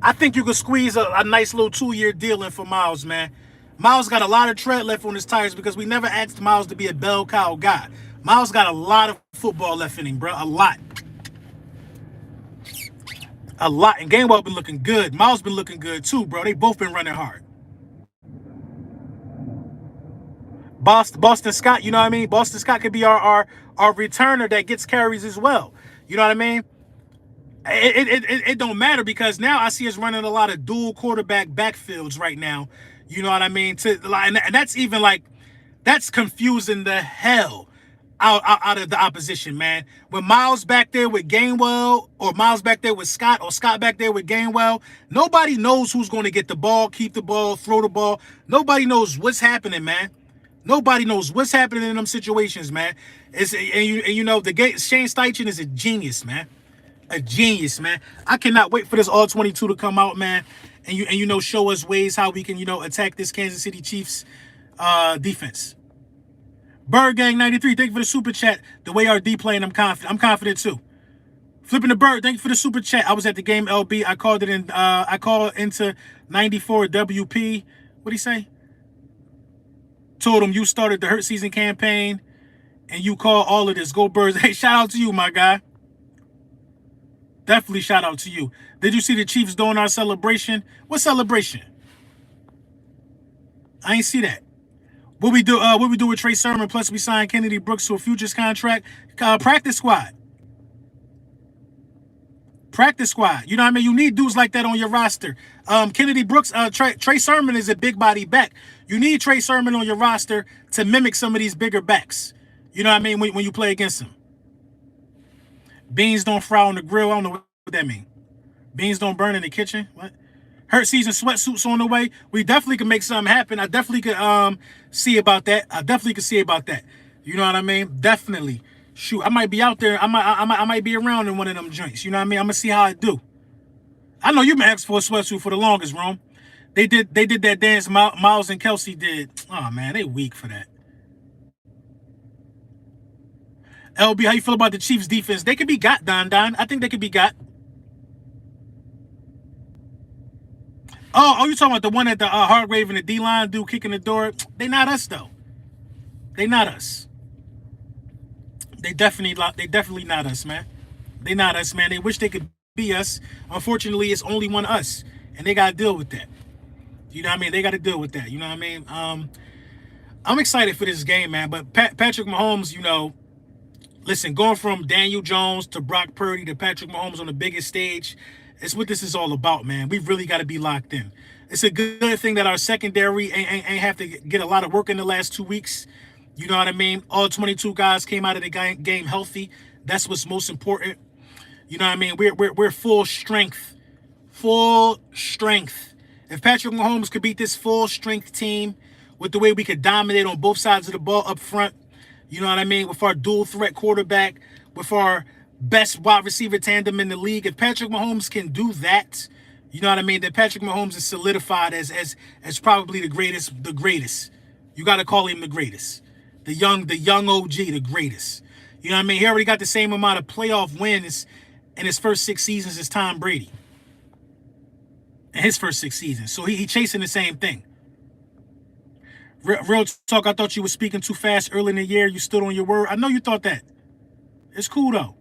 I think you could squeeze a nice little 2-year deal in for Miles, man. Miles got a lot of tread left on his tires because we never asked Miles to be a bell cow guy. Miles got a lot of football left in him, bro. A lot. A lot. And Gainwell been looking good. Miles been looking good too, bro. They both been running hard. Boston Scott, you know what I mean? Boston Scott could be our returner that gets carries as well. You know what I mean? It don't matter because now I see us running a lot of dual quarterback backfields right now. You know what I mean? And that's even like, that's confusing the hell out of the opposition, man. When Miles back there with Gainwell, or Miles back there with Scott, or Scott back there with Gainwell, nobody knows who's going to get the ball, keep the ball, throw the ball. Nobody knows what's happening, man. Nobody knows what's happening in them situations, man. You know, Shane Steichen is a genius, man. A genius, man. I cannot wait for this All-22 to come out, man. And you know, show us ways how we can, you know, attack this Kansas City Chiefs defense. Bird Gang 93, thank you for the super chat. The way our D playing, I'm confident. I'm confident too. Flipping the Bird, thank you for the super chat. I was at the game LB. I called it in. I called into 94 WP. What'd he say? Told him you started the Hurt Season campaign, and you call all of this. Go Birds. Hey, shout out to you, my guy. Definitely shout out to you. Did you see the Chiefs doing our celebration? What celebration? I ain't see that. What we do with Trey Sermon, plus we signed Kennedy Brooks to a futures contract. Practice squad. Practice squad. You know what I mean? You need dudes like that on your roster. Kennedy Brooks, Trey Sermon is a big body back. You need Trey Sermon on your roster to mimic some of these bigger backs. You know what I mean? When you play against them. Beans don't fry on the grill. I don't know what that means. Beans don't burn in the kitchen. What? Hurt Season sweatsuits on the way. We definitely can make something happen. I definitely could see about that. I definitely could see about that. You know what I mean? Definitely. Shoot, I might be out there. I might be around in one of them joints. You know what I mean? I'm gonna see how I do. I know you've been asking for a sweatsuit for the longest, Rome. They did that dance Miles and Kelsey did. Oh man, they weak for that. LB, how you feel about the Chiefs defense? They could be got, Don. I think they could be got. Oh, you talking about the one at the Hargrave and the D-line dude kicking the door? They not us though. They not us. They definitely not us, man. They not us, man. They wish they could be us. Unfortunately, it's only one us, and they gotta deal with that. You know what I mean? They gotta deal with that. You know what I mean? I'm excited for this game, man. But Patrick Mahomes, you know, listen, going from Daniel Jones to Brock Purdy to Patrick Mahomes on the biggest stage, it's what this is all about, man. We've really got to be locked in. It's a good thing that our secondary ain't have to get a lot of work in the last 2 weeks. You know what I mean? All 22 guys came out of the game healthy. That's what's most important. You know what I mean? We're full strength. Full strength. If Patrick Mahomes could beat this full strength team with the way we could dominate on both sides of the ball up front, you know what I mean? With our dual threat quarterback, with our best wide receiver tandem in the league. If Patrick Mahomes can do that, you know what I mean? Then Patrick Mahomes is solidified as probably the greatest. You got to call him the greatest. The young OG, the greatest. You know what I mean? He already got the same amount of playoff wins in his first 6 seasons as Tom Brady. In his first 6 seasons. So he chasing the same thing. Real talk, I thought you were speaking too fast early in the year. You stood on your word. I know you thought that. It's cool though.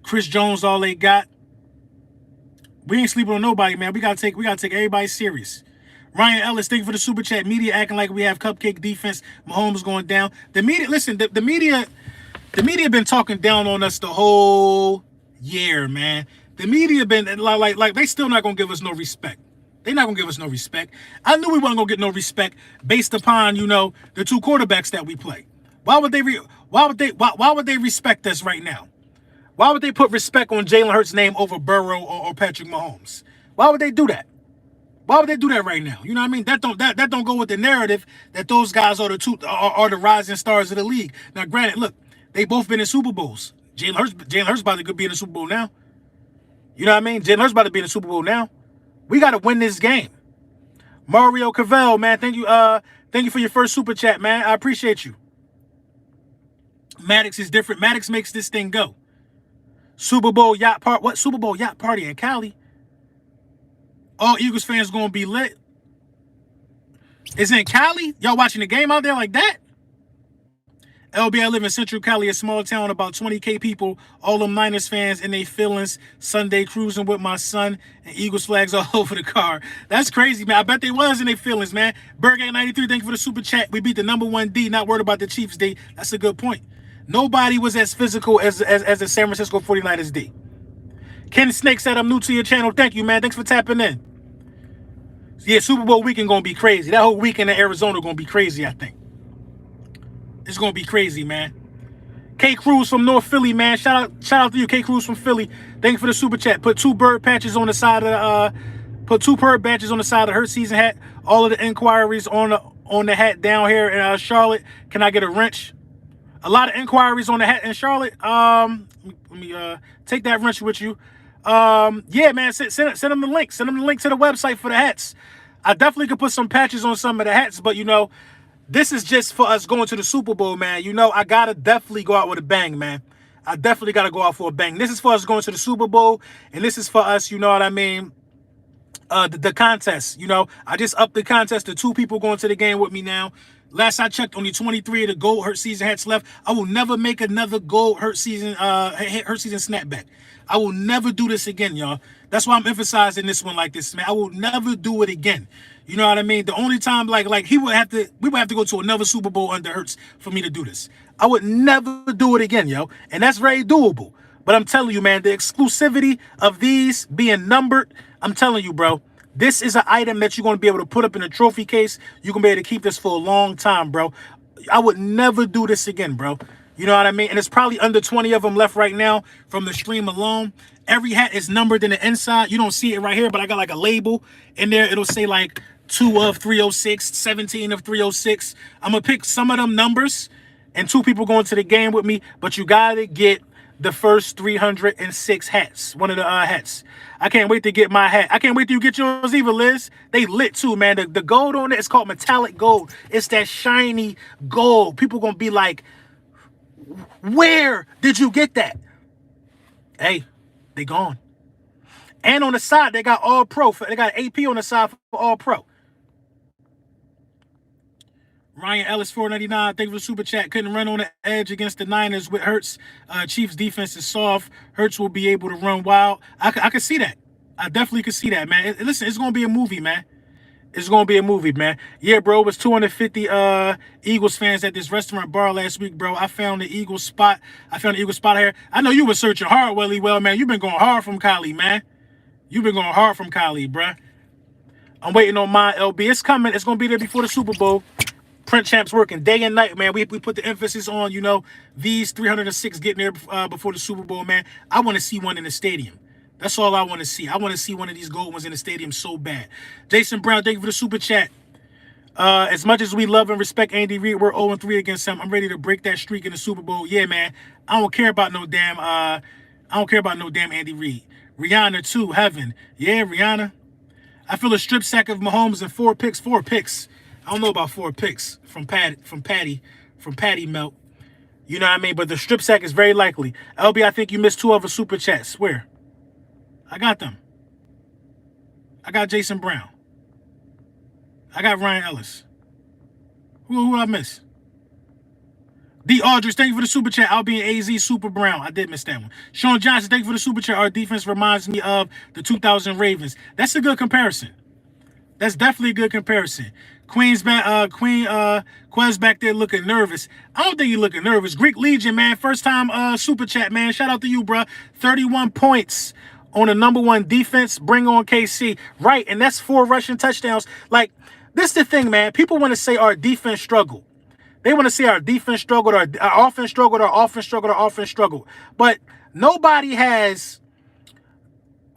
Chris Jones, all they got. We ain't sleeping on nobody, man. We gotta take everybody serious. Ryan Ellis, thank you for the super chat. Media acting like we have cupcake defense. Mahomes going down. The media, listen, the media been talking down on us the whole year, man. The media been like they still not gonna give us no respect. They not gonna give us no respect. I knew we wasn't gonna get no respect based upon the two quarterbacks that we play. Why would they respect us right now? Why would they put respect on Jalen Hurts' name over Burrow or Patrick Mahomes? Why would they do that? Why would they do that right now? You know what I mean? That don't go with the narrative that those guys are the rising stars of the league. Now, granted, look, they both been in Super Bowls. Jalen Hurts about to be in the Super Bowl now. You know what I mean? Jalen Hurts about to be in the Super Bowl now. We got to win this game. Mario Cavell, man, thank you for your first super chat, man. I appreciate you. Maddox is different. Maddox makes this thing go. Super Bowl yacht party. What Super Bowl yacht party in Cali? All Eagles fans gonna be lit. Is it in Cali? Y'all watching the game out there like that? LB, I live in Central Cali, a small town, about 20K people, all them Niners fans and they feelings. Sunday cruising with my son and Eagles flags all over the car. That's crazy, man. I bet they was in their feelings, man. Berg 93, thank you for the super chat. We beat the number 1 D, not worried about the Chiefs D. That's a good point. Nobody was as physical as the San Francisco 49ers D. Ken Snake said, I'm new to your channel. Thank you, man. Thanks for tapping in. Yeah, Super Bowl weekend gonna be crazy. That whole weekend in Arizona gonna be crazy, I think. It's gonna be crazy, man. K Cruz from North Philly, man. Shout out to you, K Cruz from Philly. Thank you for the super chat. Put two bird patches on the side of the Hurt season hat. All of the inquiries on the hat down here in Charlotte. Can I get a wrench? A lot of inquiries on the hat in Charlotte. Let me take that wrench with you. Yeah, man, send them the link. Send them the link to the website for the hats. I definitely could put some patches on some of the hats, but this is just for us going to the Super Bowl, man. I gotta definitely go out with a bang, man. I definitely gotta go out for a bang. This is for us going to the Super Bowl, and this is for us, you know what I mean? The contest, I just upped the contest to 2 people going to the game with me now. Last I checked, only 23 of the gold Hurt season hats left. I will never make another gold Hurt season snapback. I will never do this again, y'all. That's why I'm emphasizing this one like this, man. I will never do it again. You know what I mean? The only time we would have to go to another Super Bowl under Hurts for me to do this. I would never do it again, yo. And that's very doable. But I'm telling you, man, the exclusivity of these being numbered, I'm telling you, bro, this is an item that you're going to be able to put up in a trophy case. You can be able to keep this for a long time, bro. I would never do this again, bro. You know what I mean? And it's probably under 20 of them left right now from the stream alone. Every hat is numbered in the inside. You don't see it right here, but I got like a label in there. It'll say like 2 of 306, 17 of 306. I'm going to pick some of them numbers and 2 people going to the game with me, but you got to get the first 306 hats, one of the hats. I can't wait to get my hat. I can't wait till you get yours either, Liz. They lit too, man. The gold on it is called metallic gold. It's that shiny gold. People going to be like, where did you get that? Hey, they gone. And on the side, they got all pro. They got AP on the side for all pro. Ryan Ellis, 499. Thank you for the super chat. Couldn't run on the edge against the Niners with Hurts. Chiefs defense is soft. Hurts will be able to run wild. I can see that. I definitely can see that, man. Listen, it's going to be a movie, man. It's going to be a movie, man. Yeah, bro, it was 250 Eagles fans at this restaurant bar last week, bro. I found the Eagles spot. Here. I know you were searching hard, well, man. You've been going hard from Cali, man. You've been going hard from Cali, bruh. I'm waiting on my LB. It's coming. It's going to be there before the Super Bowl. Print Champs working day and night, man. We put the emphasis on, these 306 getting there before the Super Bowl, man. I want to see one in the stadium. That's all I want to see. I want to see one of these gold ones in the stadium so bad. Jason Brown, thank you for the super chat. As much as we love and respect Andy Reid, we're 0-3 against him. I'm ready to break that streak in the Super Bowl. Yeah, man. I don't care about no damn Andy Reid. Rihanna too, heaven. Yeah, Rihanna. I feel a strip sack of Mahomes and 4 picks. 4 picks. I don't know about 4 picks from Patty Melt. You know what I mean? But the strip sack is very likely. LB, I think you missed 2 other super chats. Where? I got them. I got Jason Brown. I got Ryan Ellis. Who I miss? D. Aldridge, thank you for the super chat. I'll be in AZ Super Brown. I did miss that one. Sean Johnson, thank you for the super chat. Our defense reminds me of the 2000 Ravens. That's a good comparison. That's definitely a good comparison. Queen's back, Quez back there looking nervous. I don't think you're looking nervous. Greek Legion, man. First time super chat, man. Shout out to you, bro. 31 points on the #1 defense. Bring on KC. Right, and that's 4 rushing touchdowns. Like, this is the thing, man. People want to say our defense struggled. They want to see our defense struggled, our offense struggled, our offense struggled, our offense struggled. But nobody has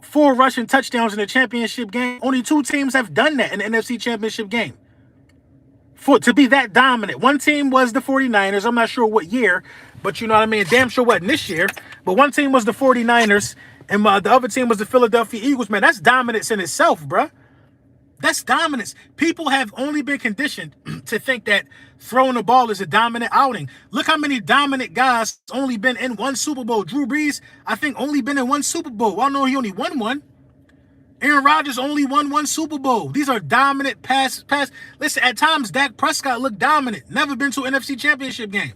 4 rushing touchdowns in the championship game. Only 2 teams have done that in the NFC Championship game. To be that dominant. One team was the 49ers. I'm not sure what year, but you know what I mean? Damn sure wasn't this year. But one team was the 49ers, and the other team was the Philadelphia Eagles. Man, that's dominance in itself, bruh. That's dominance. People have only been conditioned to think that throwing the ball is a dominant outing. Look how many dominant guys only been in 1 Super Bowl. Drew Brees, I think, only been in 1 Super Bowl. I know he only won 1. Aaron Rodgers only won 1 Super Bowl. These are dominant pass. Listen, at times, Dak Prescott looked dominant. Never been to an NFC Championship game.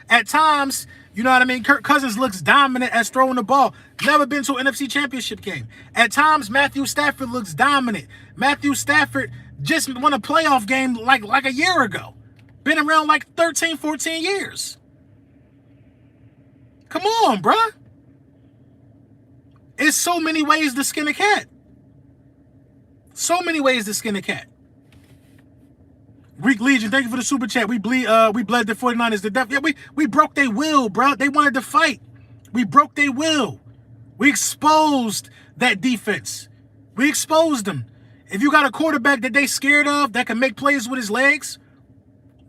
At times, you know what I mean? Kirk Cousins looks dominant as throwing the ball. Never been to an NFC Championship game. At times, Matthew Stafford looks dominant. Matthew Stafford just won a playoff game like a year ago. Been around like 13, 14 years. Come on, bruh. It's so many ways to skin a cat. So many ways to skin a cat. Greek Legion, thank you for the super chat. We bled the 49ers to death. Yeah, we broke their will, bro. They wanted to fight. We broke their will. We exposed that defense. We exposed them. If you got a quarterback that they scared of that can make plays with his legs,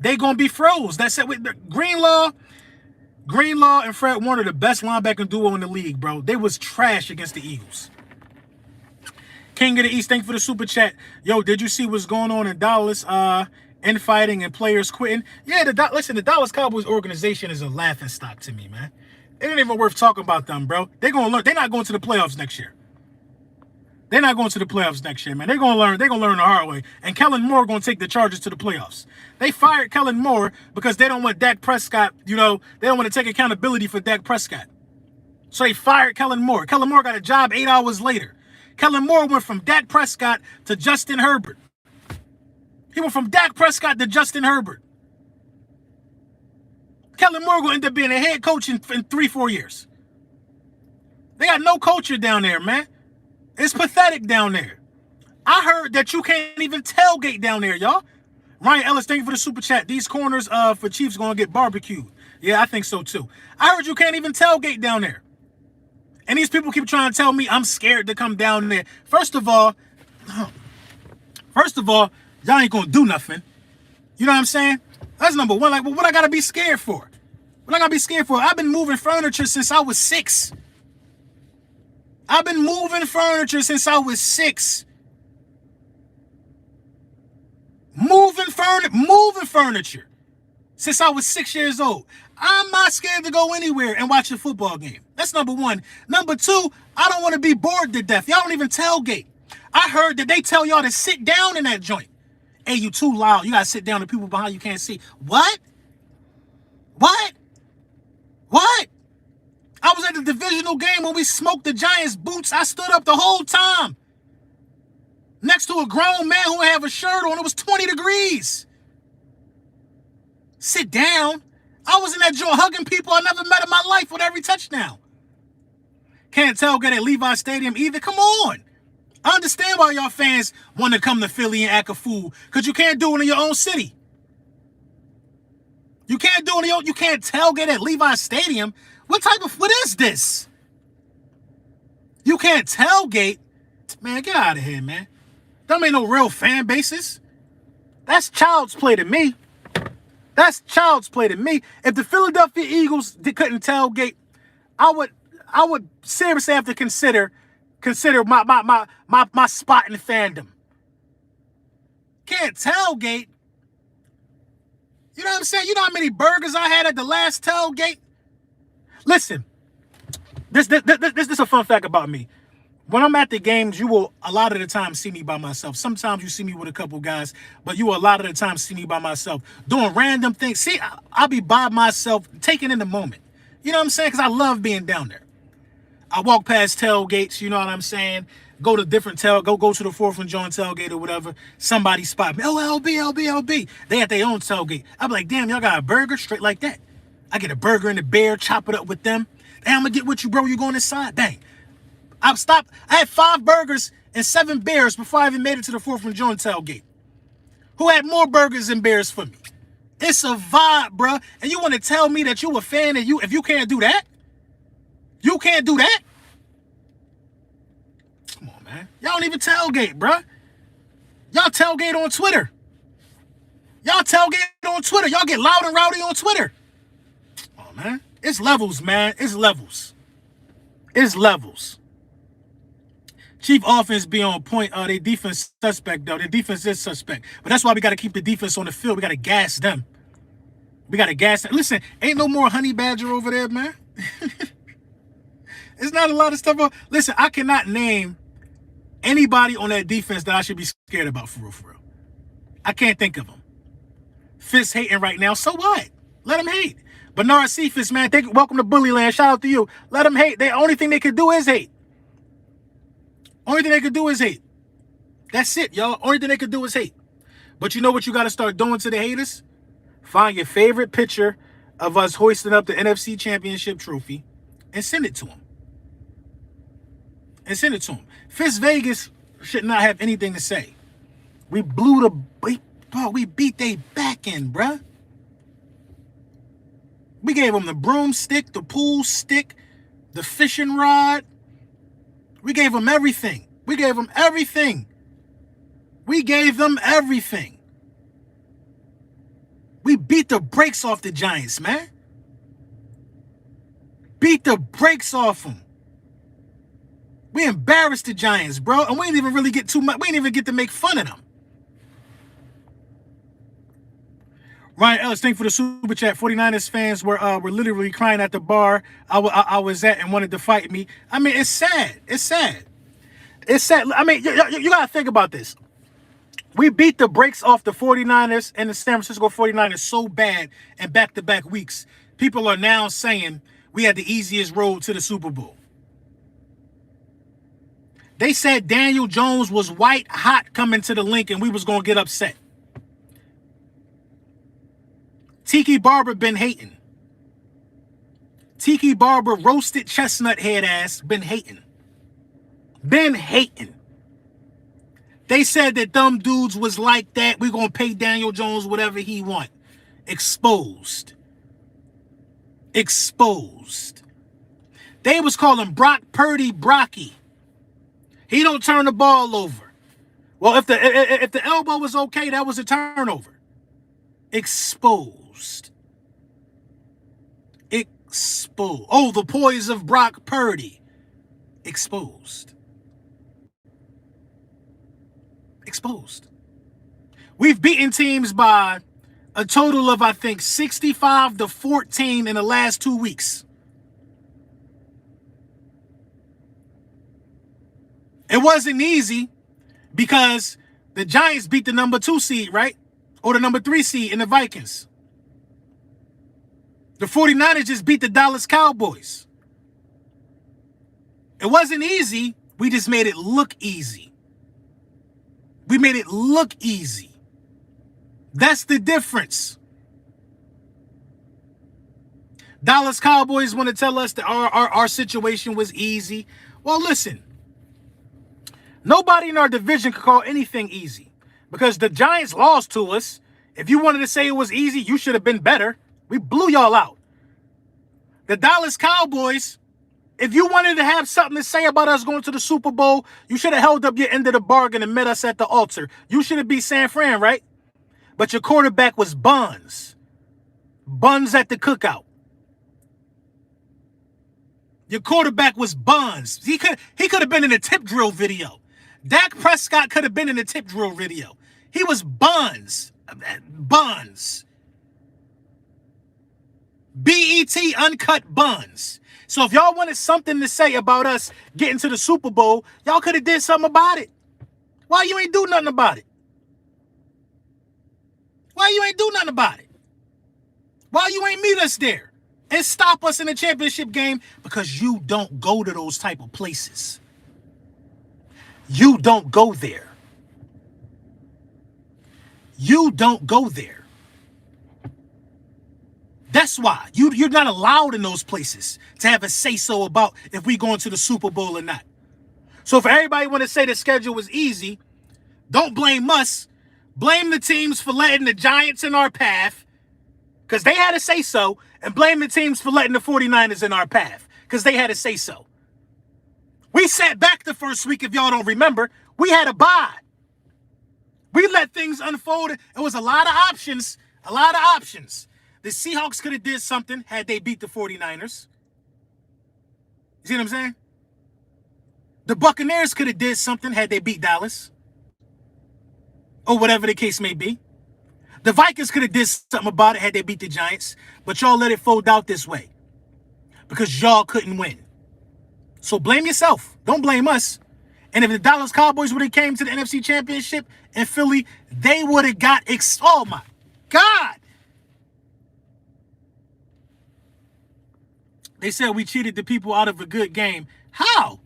they gonna be froze. That's it. Greenlaw and Fred Warner, the best linebacker duo in the league, bro. They was trash against the Eagles. King of the East, thank you for the super chat. Yo, did you see what's going on in Dallas? Infighting and players quitting. Yeah, listen, the Dallas Cowboys organization is a laughing stock to me, man. It ain't even worth talking about them, bro. They're gonna learn. They're not going to the playoffs next year. They're not going to the playoffs next year, man. They're gonna learn the hard way. And Kellen Moore gonna take the Chargers to the playoffs. They fired Kellen Moore because they don't want Dak Prescott. You know, they don't want to take accountability for Dak Prescott. So they fired Kellen Moore. Kellen Moore got a job 8 hours later. Kellen Moore went from Dak Prescott to Justin Herbert. He went from Dak Prescott to Justin Herbert. Kellen Moore will end up being a head coach in 3-4 years. They got no culture down there, man. It's pathetic down there. I heard that you can't even tailgate down there, y'all. Ryan Ellis, thank you for the super chat. These corners for Chiefs going to get barbecued. Yeah, I think so too. I heard you can't even tailgate down there. And these people keep trying to tell me I'm scared to come down there. First of all, y'all ain't gonna do nothing. You know what I'm saying? That's number one. Like, well, what I gotta be scared for? What I gotta be scared for? I've been moving furniture since I was 6. I've been moving furniture since I was 6. Moving furniture since I was 6 years old. I'm not scared to go anywhere and watch a football game. That's number one. Number two, I don't want to be bored to death. Y'all don't even tailgate. I heard that they tell y'all to sit down in that joint. Hey, you too loud. You got to sit down. The people behind you can't see. What? I was at the divisional game when we smoked the Giants' boots. I stood up the whole time next to a grown man who have a shirt on. It was 20 degrees. Sit down. I was in that joint hugging people I never met in my life with every touchdown. Can't tailgate at Levi Stadium either. Come on. I understand why y'all fans want to come to Philly and act a fool, because you can't do it in your own city. You can't do it you can't tailgate at Levi Stadium. What is this? You can't tailgate? Man, get out of here, man. Them ain't no real fan bases. That's child's play to me. That's child's play to me. If the Philadelphia Eagles couldn't tailgate, I would seriously have to consider my spot in the fandom. Can't tailgate. You know what I'm saying? You know how many burgers I had at the last tailgate? Listen, this is a fun fact about me. When I'm at the games, you will a lot of the time see me by myself. Sometimes you see me with a couple guys, but you will a lot of the time see me by myself doing random things. See, I'll be by myself, taking in the moment. You know what I'm saying? Because I love being down there. I walk past tailgates, you know what I'm saying? Go to different go to the 4th and John tailgate or whatever. Somebody spot me. Oh, LB. They at their own tailgate. I'm like, damn, y'all got a burger? Straight like that. I get a burger and a beer, chop it up with them. Hey, I'm gonna get with you, bro. You going inside? Bang. I had 5 burgers and 7 beers before I even made it to the 4th and John tailgate. Who had more burgers and beers for me? It's a vibe, bro. And you want to tell me that you a fan and if you can't do that? You can't do that? Come on, man. Y'all don't even tailgate, bro. Y'all tailgate on Twitter. Y'all get loud and rowdy on Twitter. Oh, man. It's levels, man. It's levels. Chief offense be on point. Their defense suspect, though. Their defense is suspect. But that's why we got to keep the defense on the field. We got to gas them. Listen, ain't no more honey badger over there, man. It's not a lot of stuff. Listen, I cannot name anybody on that defense that I should be scared about, for real. I can't think of them. Fitz hating right now. So what? Let him hate. Bernard Cephas, man, welcome to Bully Land. Shout out to you. Let them hate. The only thing they could do is hate. That's it, y'all. Only thing they could do is hate. But you know what you got to start doing to the haters? Find your favorite picture of us hoisting up the NFC Championship trophy and send it to them. Fitz Vegas should not have anything to say. We we beat they back in, bruh. We gave them the broomstick, the pool stick, the fishing rod. We gave them everything. We gave them everything. We beat the brakes off the Giants, man. Beat the brakes off them. We embarrassed the Giants, bro. And we didn't even really get too much. We didn't even get to make fun of them. Ryan Ellis, thank you for the super chat. 49ers fans were literally crying at the bar I was at and wanted to fight me. I mean, it's sad. I mean, you got to think about this. We beat the brakes off the 49ers and the San Francisco 49ers so bad in back-to-back weeks. People are now saying we had the easiest road to the Super Bowl. They said Daniel Jones was white hot coming to the link and we was going to get upset. Tiki Barber been hating. Tiki Barber, roasted chestnut head ass, been hating. They said that them dudes was like that. We gonna pay Daniel Jones whatever he want. Exposed. They was calling Brock Purdy Brocky. He don't turn the ball over. Well, if the elbow was okay, that was a turnover. Exposed. Oh, the poise of Brock Purdy. Exposed. We've beaten teams by a total of, I think, 65-14 in the last 2 weeks. It wasn't easy because the Giants beat the number 2 seed, right? Or the number 3 seed in the Vikings. The 49ers just beat the Dallas Cowboys. It wasn't easy. We just made it look easy. That's the difference. Dallas Cowboys want to tell us that our situation was easy. Well, listen. Nobody in our division could call anything easy because the Giants lost to us. If you wanted to say it was easy, you should have been better. We blew y'all out. The Dallas Cowboys, if you wanted to have something to say about us going to the Super Bowl, you should have held up your end of the bargain and met us at the altar. You should have beat San Fran, right? But your quarterback was Buns. Buns at the cookout. Your quarterback was Buns. He could have been in a tip drill video. Dak Prescott could have been in a tip drill video. He was Buns. Buns. BET uncut Buns. So if y'all wanted something to say about us getting to the Super Bowl, y'all could have did something about it. Why you ain't do nothing about it? Why you ain't do nothing about it? Why you ain't meet us there and stop us in the championship game? Because you don't go to those type of places. You don't go there. You don't go there. That's why. You're not allowed in those places to have a say-so about if we going to the Super Bowl or not. So for everybody want to say the schedule was easy, don't blame us. Blame the teams for letting the Giants in our path, because they had a say-so, and blame the teams for letting the 49ers in our path, because they had a say-so. We sat back the first week, if y'all don't remember. We had a bye. We let things unfold. It was a lot of options. A lot of options. The Seahawks could have did something had they beat the 49ers. You see what I'm saying? The Buccaneers could have did something had they beat Dallas. Or whatever the case may be. The Vikings could have did something about it had they beat the Giants. But y'all let it fold out this way. Because y'all couldn't win. So blame yourself. Don't blame us. And if the Dallas Cowboys would have came to the NFC Championship in Philly, they would have got oh my God. They said we cheated the people out of a good game. How?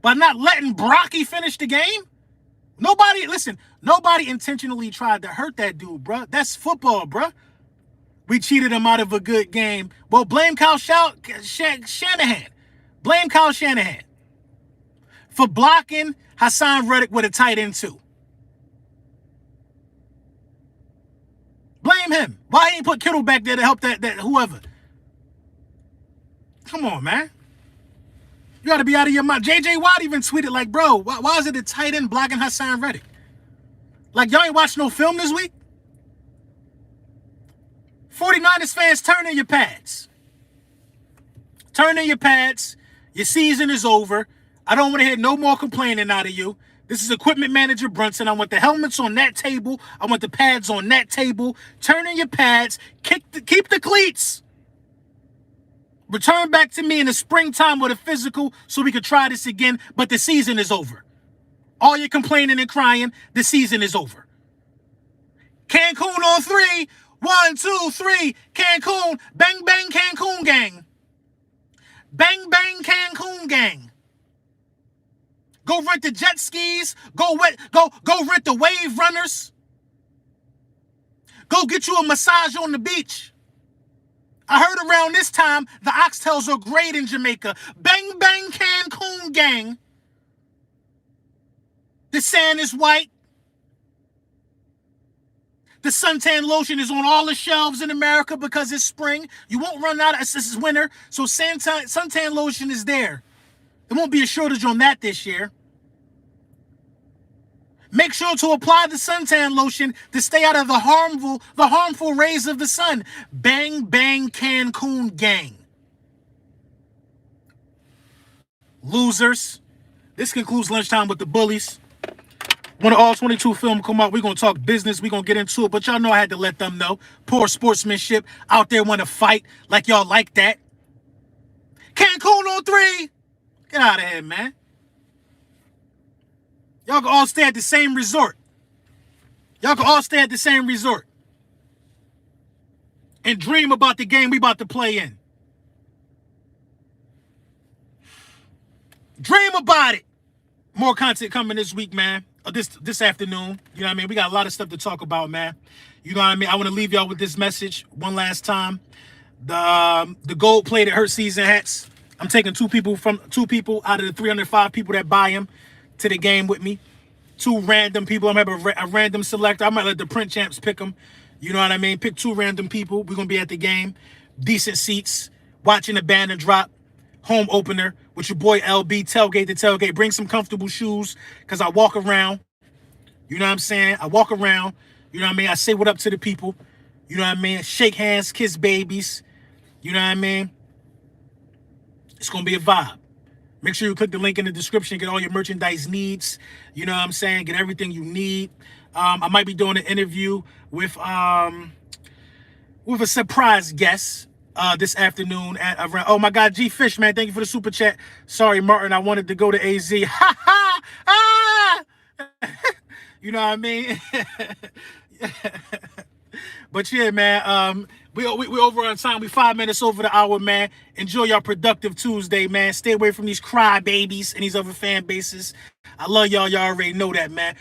By not letting Brocky finish the game? Nobody intentionally tried to hurt that dude, bro. That's football, bro. We cheated him out of a good game. Well, blame Kyle Shanahan. Blame Kyle Shanahan for blocking Hassan Reddick with a tight end too. Blame him. Why he ain't put Kittle back there to help that whoever? Come on, man. You got to be out of your mind. J.J. Watt even tweeted like, bro, why is it a tight end blocking Hassan Reddick? Like, y'all ain't watched no film this week? 49ers fans, turn in your pads. Turn in your pads. Your season is over. I don't want to hear no more complaining out of you. This is equipment manager Brunson. I want the helmets on that table. I want the pads on that table. Turn in your pads. Keep the cleats. Return back to me in the springtime with a physical so we could try this again, but the season is over. All your complaining and crying, the season is over. Cancun on 3. 1, 2, 3. Cancun. Bang, bang, Cancun gang. Bang, bang, Cancun gang. Go rent the jet skis. Go rent the wave runners. Go get you a massage on the beach. I heard around this time the oxtails are great in Jamaica. Bang, bang, Cancun gang. The sand is white. The suntan lotion is on all the shelves in America because it's spring. You won't run out. This is winter, so suntan lotion is there. There won't be a shortage on that this year. Make sure to apply the suntan lotion to stay out of the harmful rays of the sun. Bang, bang, Cancun gang. Losers. This concludes Lunchtime with the Bullies. When the All-22 film come out, we're going to talk business. We're going to get into it. But y'all know I had to let them know. Poor sportsmanship. Out there want to fight like y'all like that. Cancun on 3. Get out of here, man. Y'all can all stay at the same resort. Y'all can all stay at the same resort. And dream about the game we about to play in. Dream about it. More content coming this week, man. Or this afternoon. You know what I mean? We got a lot of stuff to talk about, man. You know what I mean? I want to leave y'all with this message one last time. The gold plated Hurt Season hats. I'm taking two people out of the 305 people that buy them to the game with me. 2 random people. I'm going to have a random selector. I might let the print champs pick them. You know what I mean? Pick 2 random people. We're going to be at the game. Decent seats. Watching the banner drop. Home opener with your boy LB. Tailgate to tailgate. Bring some comfortable shoes because I walk around. You know what I'm saying? I walk around. You know what I mean? I say what up to the people. You know what I mean? Shake hands. Kiss babies. You know what I mean? It's going to be a vibe. Make sure you click the link in the description, get all your merchandise needs. You know what I'm saying? Get everything you need. I might be doing an interview with a surprise guest. this afternoon at around. Oh my God, G Fish, man, thank you for the super chat. Sorry, Martin, I wanted to go to AZ. Ha ha! Ah! You know what I mean? But yeah, man. We over on time. We 5 minutes over the hour, man. Enjoy your productive Tuesday, man. Stay away from these crybabies and these other fan bases. I love y'all. Y'all already know that, man.